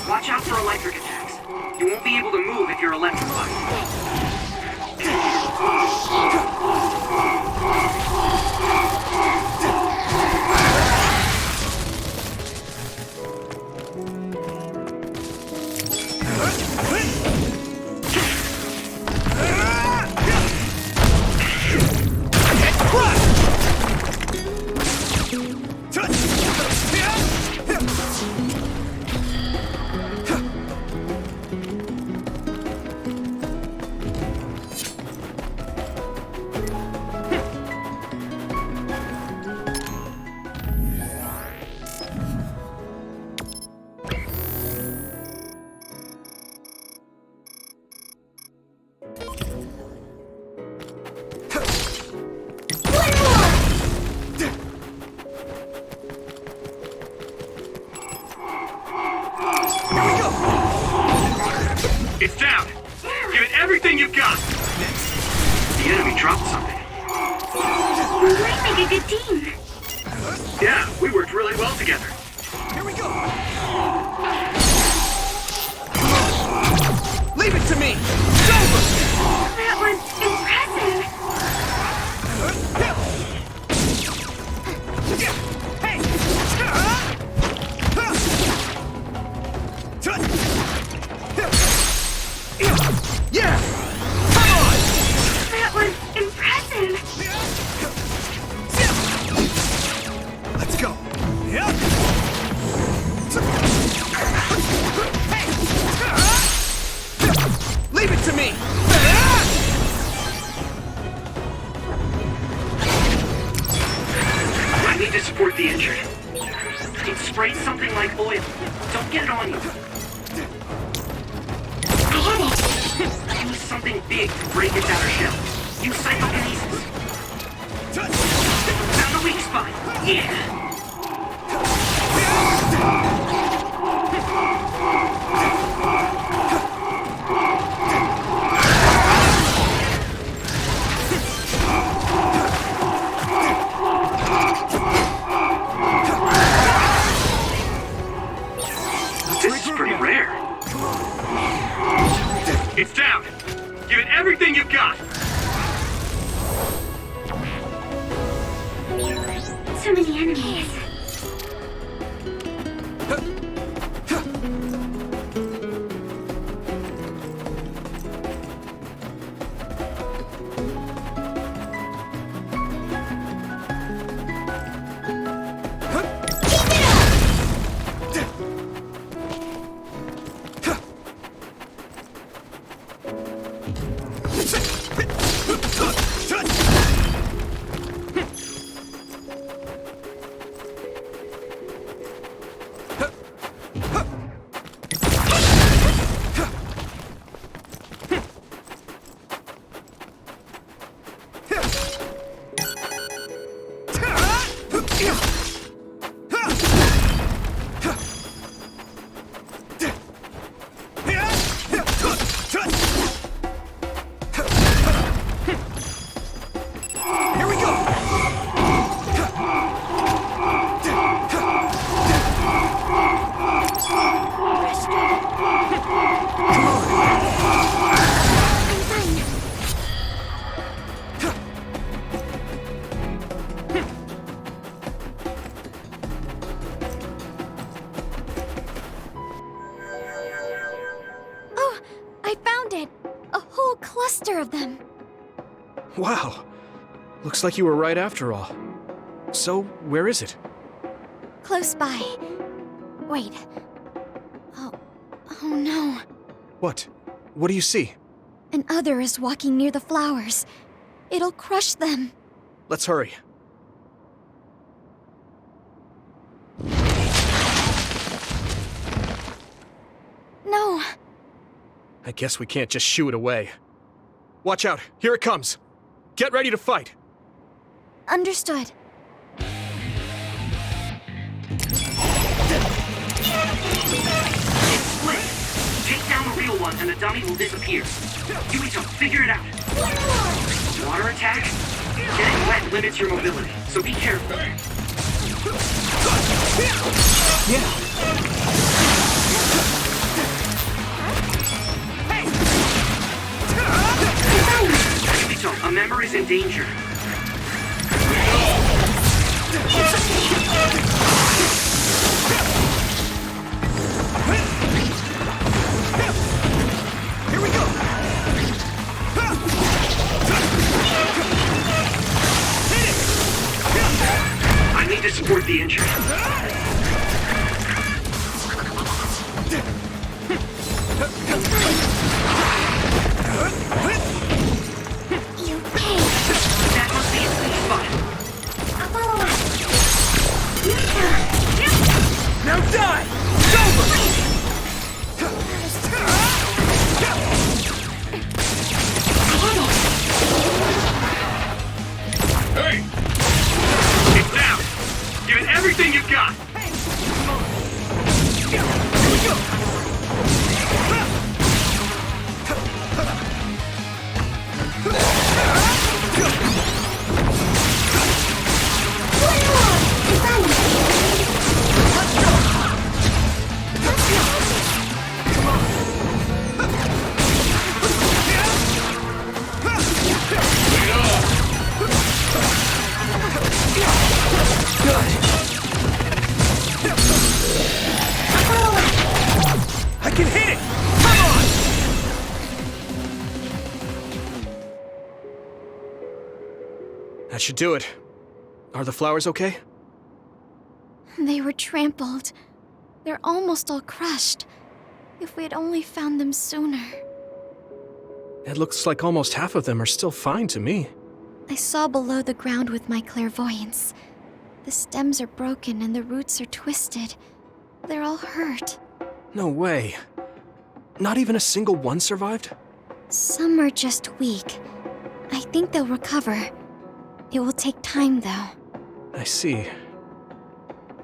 Watch out for electric attacks. You won't be able to move if you're electrified. It's down! Give it everything you've got! The enemy dropped something. We might make a good team. Yeah, we worked really well together. Here we go! Leave it to me! It's over! That was impressive. Yeah! Come on! That was impressive. Let's go! Yep! Leave it to me! I need to support the injured. It sprays something like oil. Don't get it on you. I hit it. Use something big to break its outer shell. Use psychokinesis. Found the weak spot. Yeah. This is pretty rare. It's down! Give it everything you've got! So many enemies. them. Wow. Looks like you were right after all. So, where is it? Close by. Wait. Oh no. What? What do you see? An other is walking near the flowers. It'll crush them. Let's hurry. No. I guess we can't just shoo it away. Watch out, here it comes. Get ready to fight. Understood. It's split. Take down the real one and the dummy will disappear. Yuito, figure it out. Water attack? Getting wet limits your mobility, so be careful. Yuito, a member is in danger. Here we go! I need to support the injured. That must be its weak spot. Now die! It's over! Hey! It's down! Give it everything you've got! Here we go! I can hit it! Come on! That should do it. Are the flowers okay? They were trampled. They're almost all crushed. If we had only found them sooner. It looks like almost half of them are still fine to me. I saw below the ground with my clairvoyance. The stems are broken and the roots are twisted. They're all hurt. No way. Not even a single one survived? Some are just weak. I think they'll recover. It will take time, though. I see.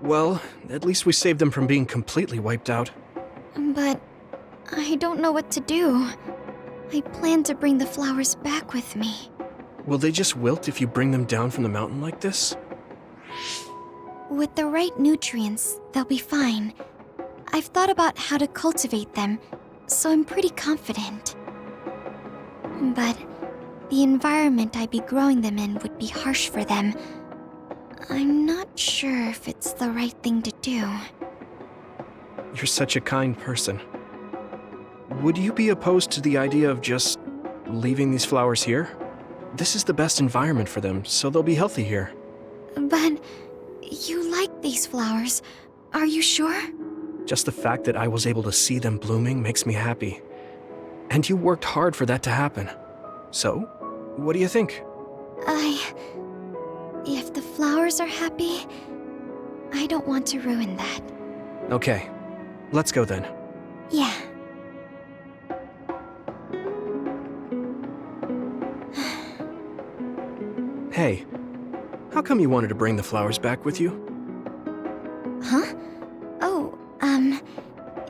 Well, at least we saved them from being completely wiped out. But I don't know what to do. I plan to bring the flowers back with me. Will they just wilt if you bring them down from the mountain like this? With the right nutrients, they'll be fine. I've thought about how to cultivate them, so I'm pretty confident. But the environment I'd be growing them in would be harsh for them. I'm not sure if it's the right thing to do. You're such a kind person. Would you be opposed to the idea of just leaving these flowers here? This is the best environment for them, so they'll be healthy here. But you like these flowers, are you sure? Just the fact that I was able to see them blooming makes me happy. And you worked hard for that to happen. So, what do you think? If the flowers are happy, I don't want to ruin that. Okay, let's go then. Yeah. Hey, how come you wanted to bring the flowers back with you? Huh? Oh,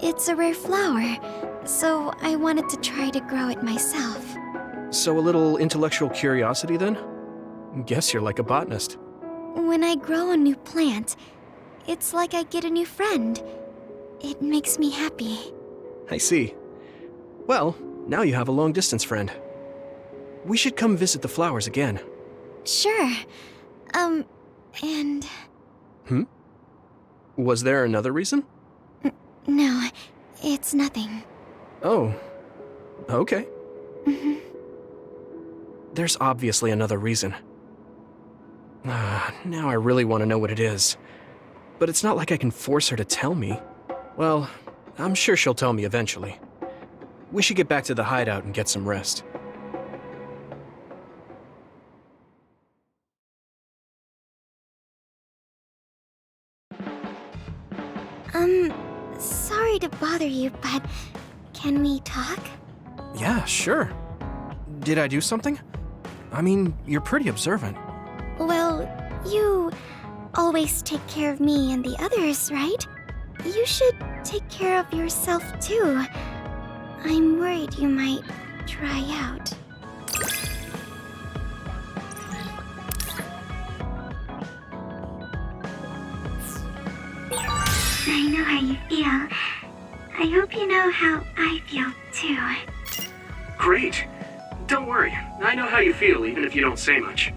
it's a rare flower, so I wanted to try to grow it myself. So a little intellectual curiosity then? Guess you're like a botanist. When I grow a new plant, it's like I get a new friend. It makes me happy. I see. Well, now you have a long-distance friend. We should come visit the flowers again. Sure. And... Was there another reason? No, it's nothing. Oh, okay. there's obviously another reason. Now I really want to know what it is. But it's not like I can force her to tell me. Well, I'm sure she'll tell me eventually. We should get back to the hideout and get some rest. Sorry to bother you, but can we talk? Yeah, sure. Did I do something? I mean, you're pretty observant. Well, you always take care of me and the others, right? You should take care of yourself too. I'm worried you might dry out. I know how you feel. I hope you know how I feel too. Great. Don't worry. I know how you feel, even if you don't say much.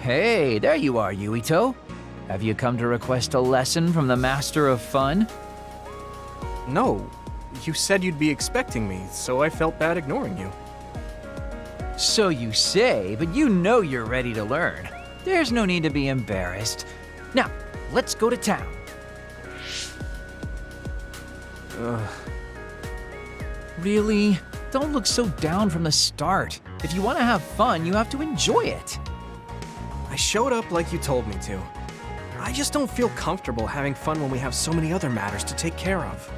Hey, there you are, Yuito. Have you come to request a lesson from the Master of Fun? No. You said you'd be expecting me, so I felt bad ignoring you. So you say, but you know you're ready to learn. There's no need to be embarrassed. Now, let's go to town. Really? Don't look so down from the start. If you want to have fun, you have to enjoy it. I showed up like you told me to. I just don't feel comfortable having fun when we have so many other matters to take care of.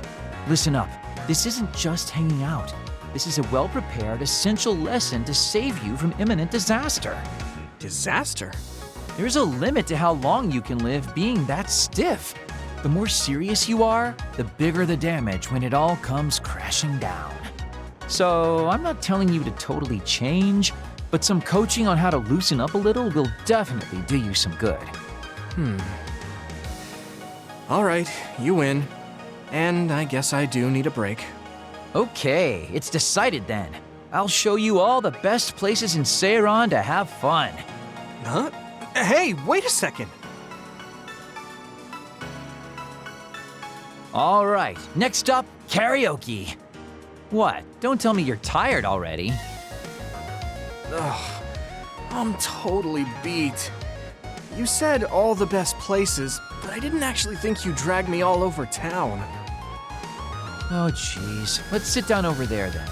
Listen up. This isn't just hanging out. This is a well-prepared, essential lesson to save you from imminent disaster. Disaster? There's a limit to how long you can live being that stiff. The more serious you are, the bigger the damage when it all comes crashing down. So, I'm not telling you to totally change, but some coaching on how to loosen up a little will definitely do you some good. All right, you win. And I guess I do need a break. Okay, it's decided then. I'll show you all the best places in Seiran to have fun. Huh? Hey, wait a second. All right, next up, karaoke. What? Don't tell me you're tired already. Ugh, I'm totally beat. You said all the best places, but I didn't actually think you dragged me all over town. Oh, jeez. Let's sit down over there then.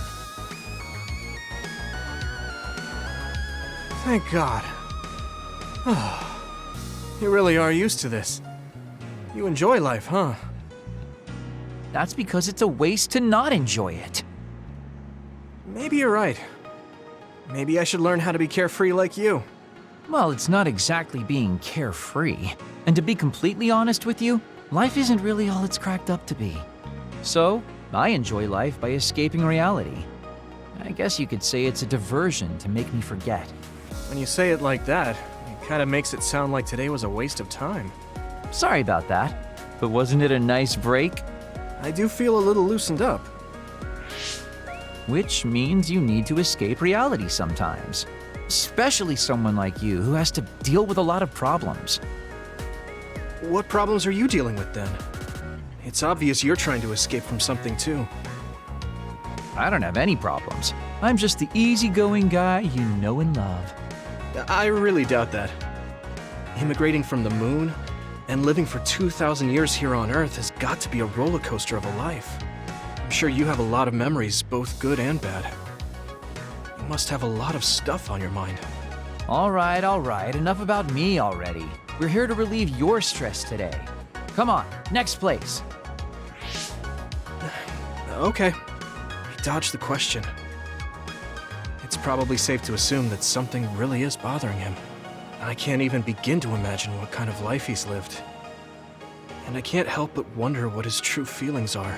Thank God. You really are used to this. You enjoy life, huh? That's because it's a waste to not enjoy it. Maybe you're right. Maybe I should learn how to be carefree like you. Well, it's not exactly being carefree. And to be completely honest with you, life isn't really all it's cracked up to be. So, I enjoy life by escaping reality. I guess you could say it's a diversion to make me forget. When you say it like that, it kind of makes it sound like today was a waste of time. Sorry about that, but wasn't it a nice break? I do feel a little loosened up. Which means you need to escape reality sometimes. Especially someone like you who has to deal with a lot of problems. What problems are you dealing with then? It's obvious you're trying to escape from something too. I don't have any problems. I'm just the easygoing guy you know and love. I really doubt that. Immigrating from the moon? And living for 2,000 years here on Earth has got to be a roller coaster of a life. I'm sure you have a lot of memories, both good and bad. You must have a lot of stuff on your mind. All right, enough about me already. We're here to relieve your stress today. Come on, next place. Okay. You dodged the question. It's probably safe to assume that something really is bothering him. I can't even begin to imagine what kind of life he's lived. And I can't help but wonder what his true feelings are.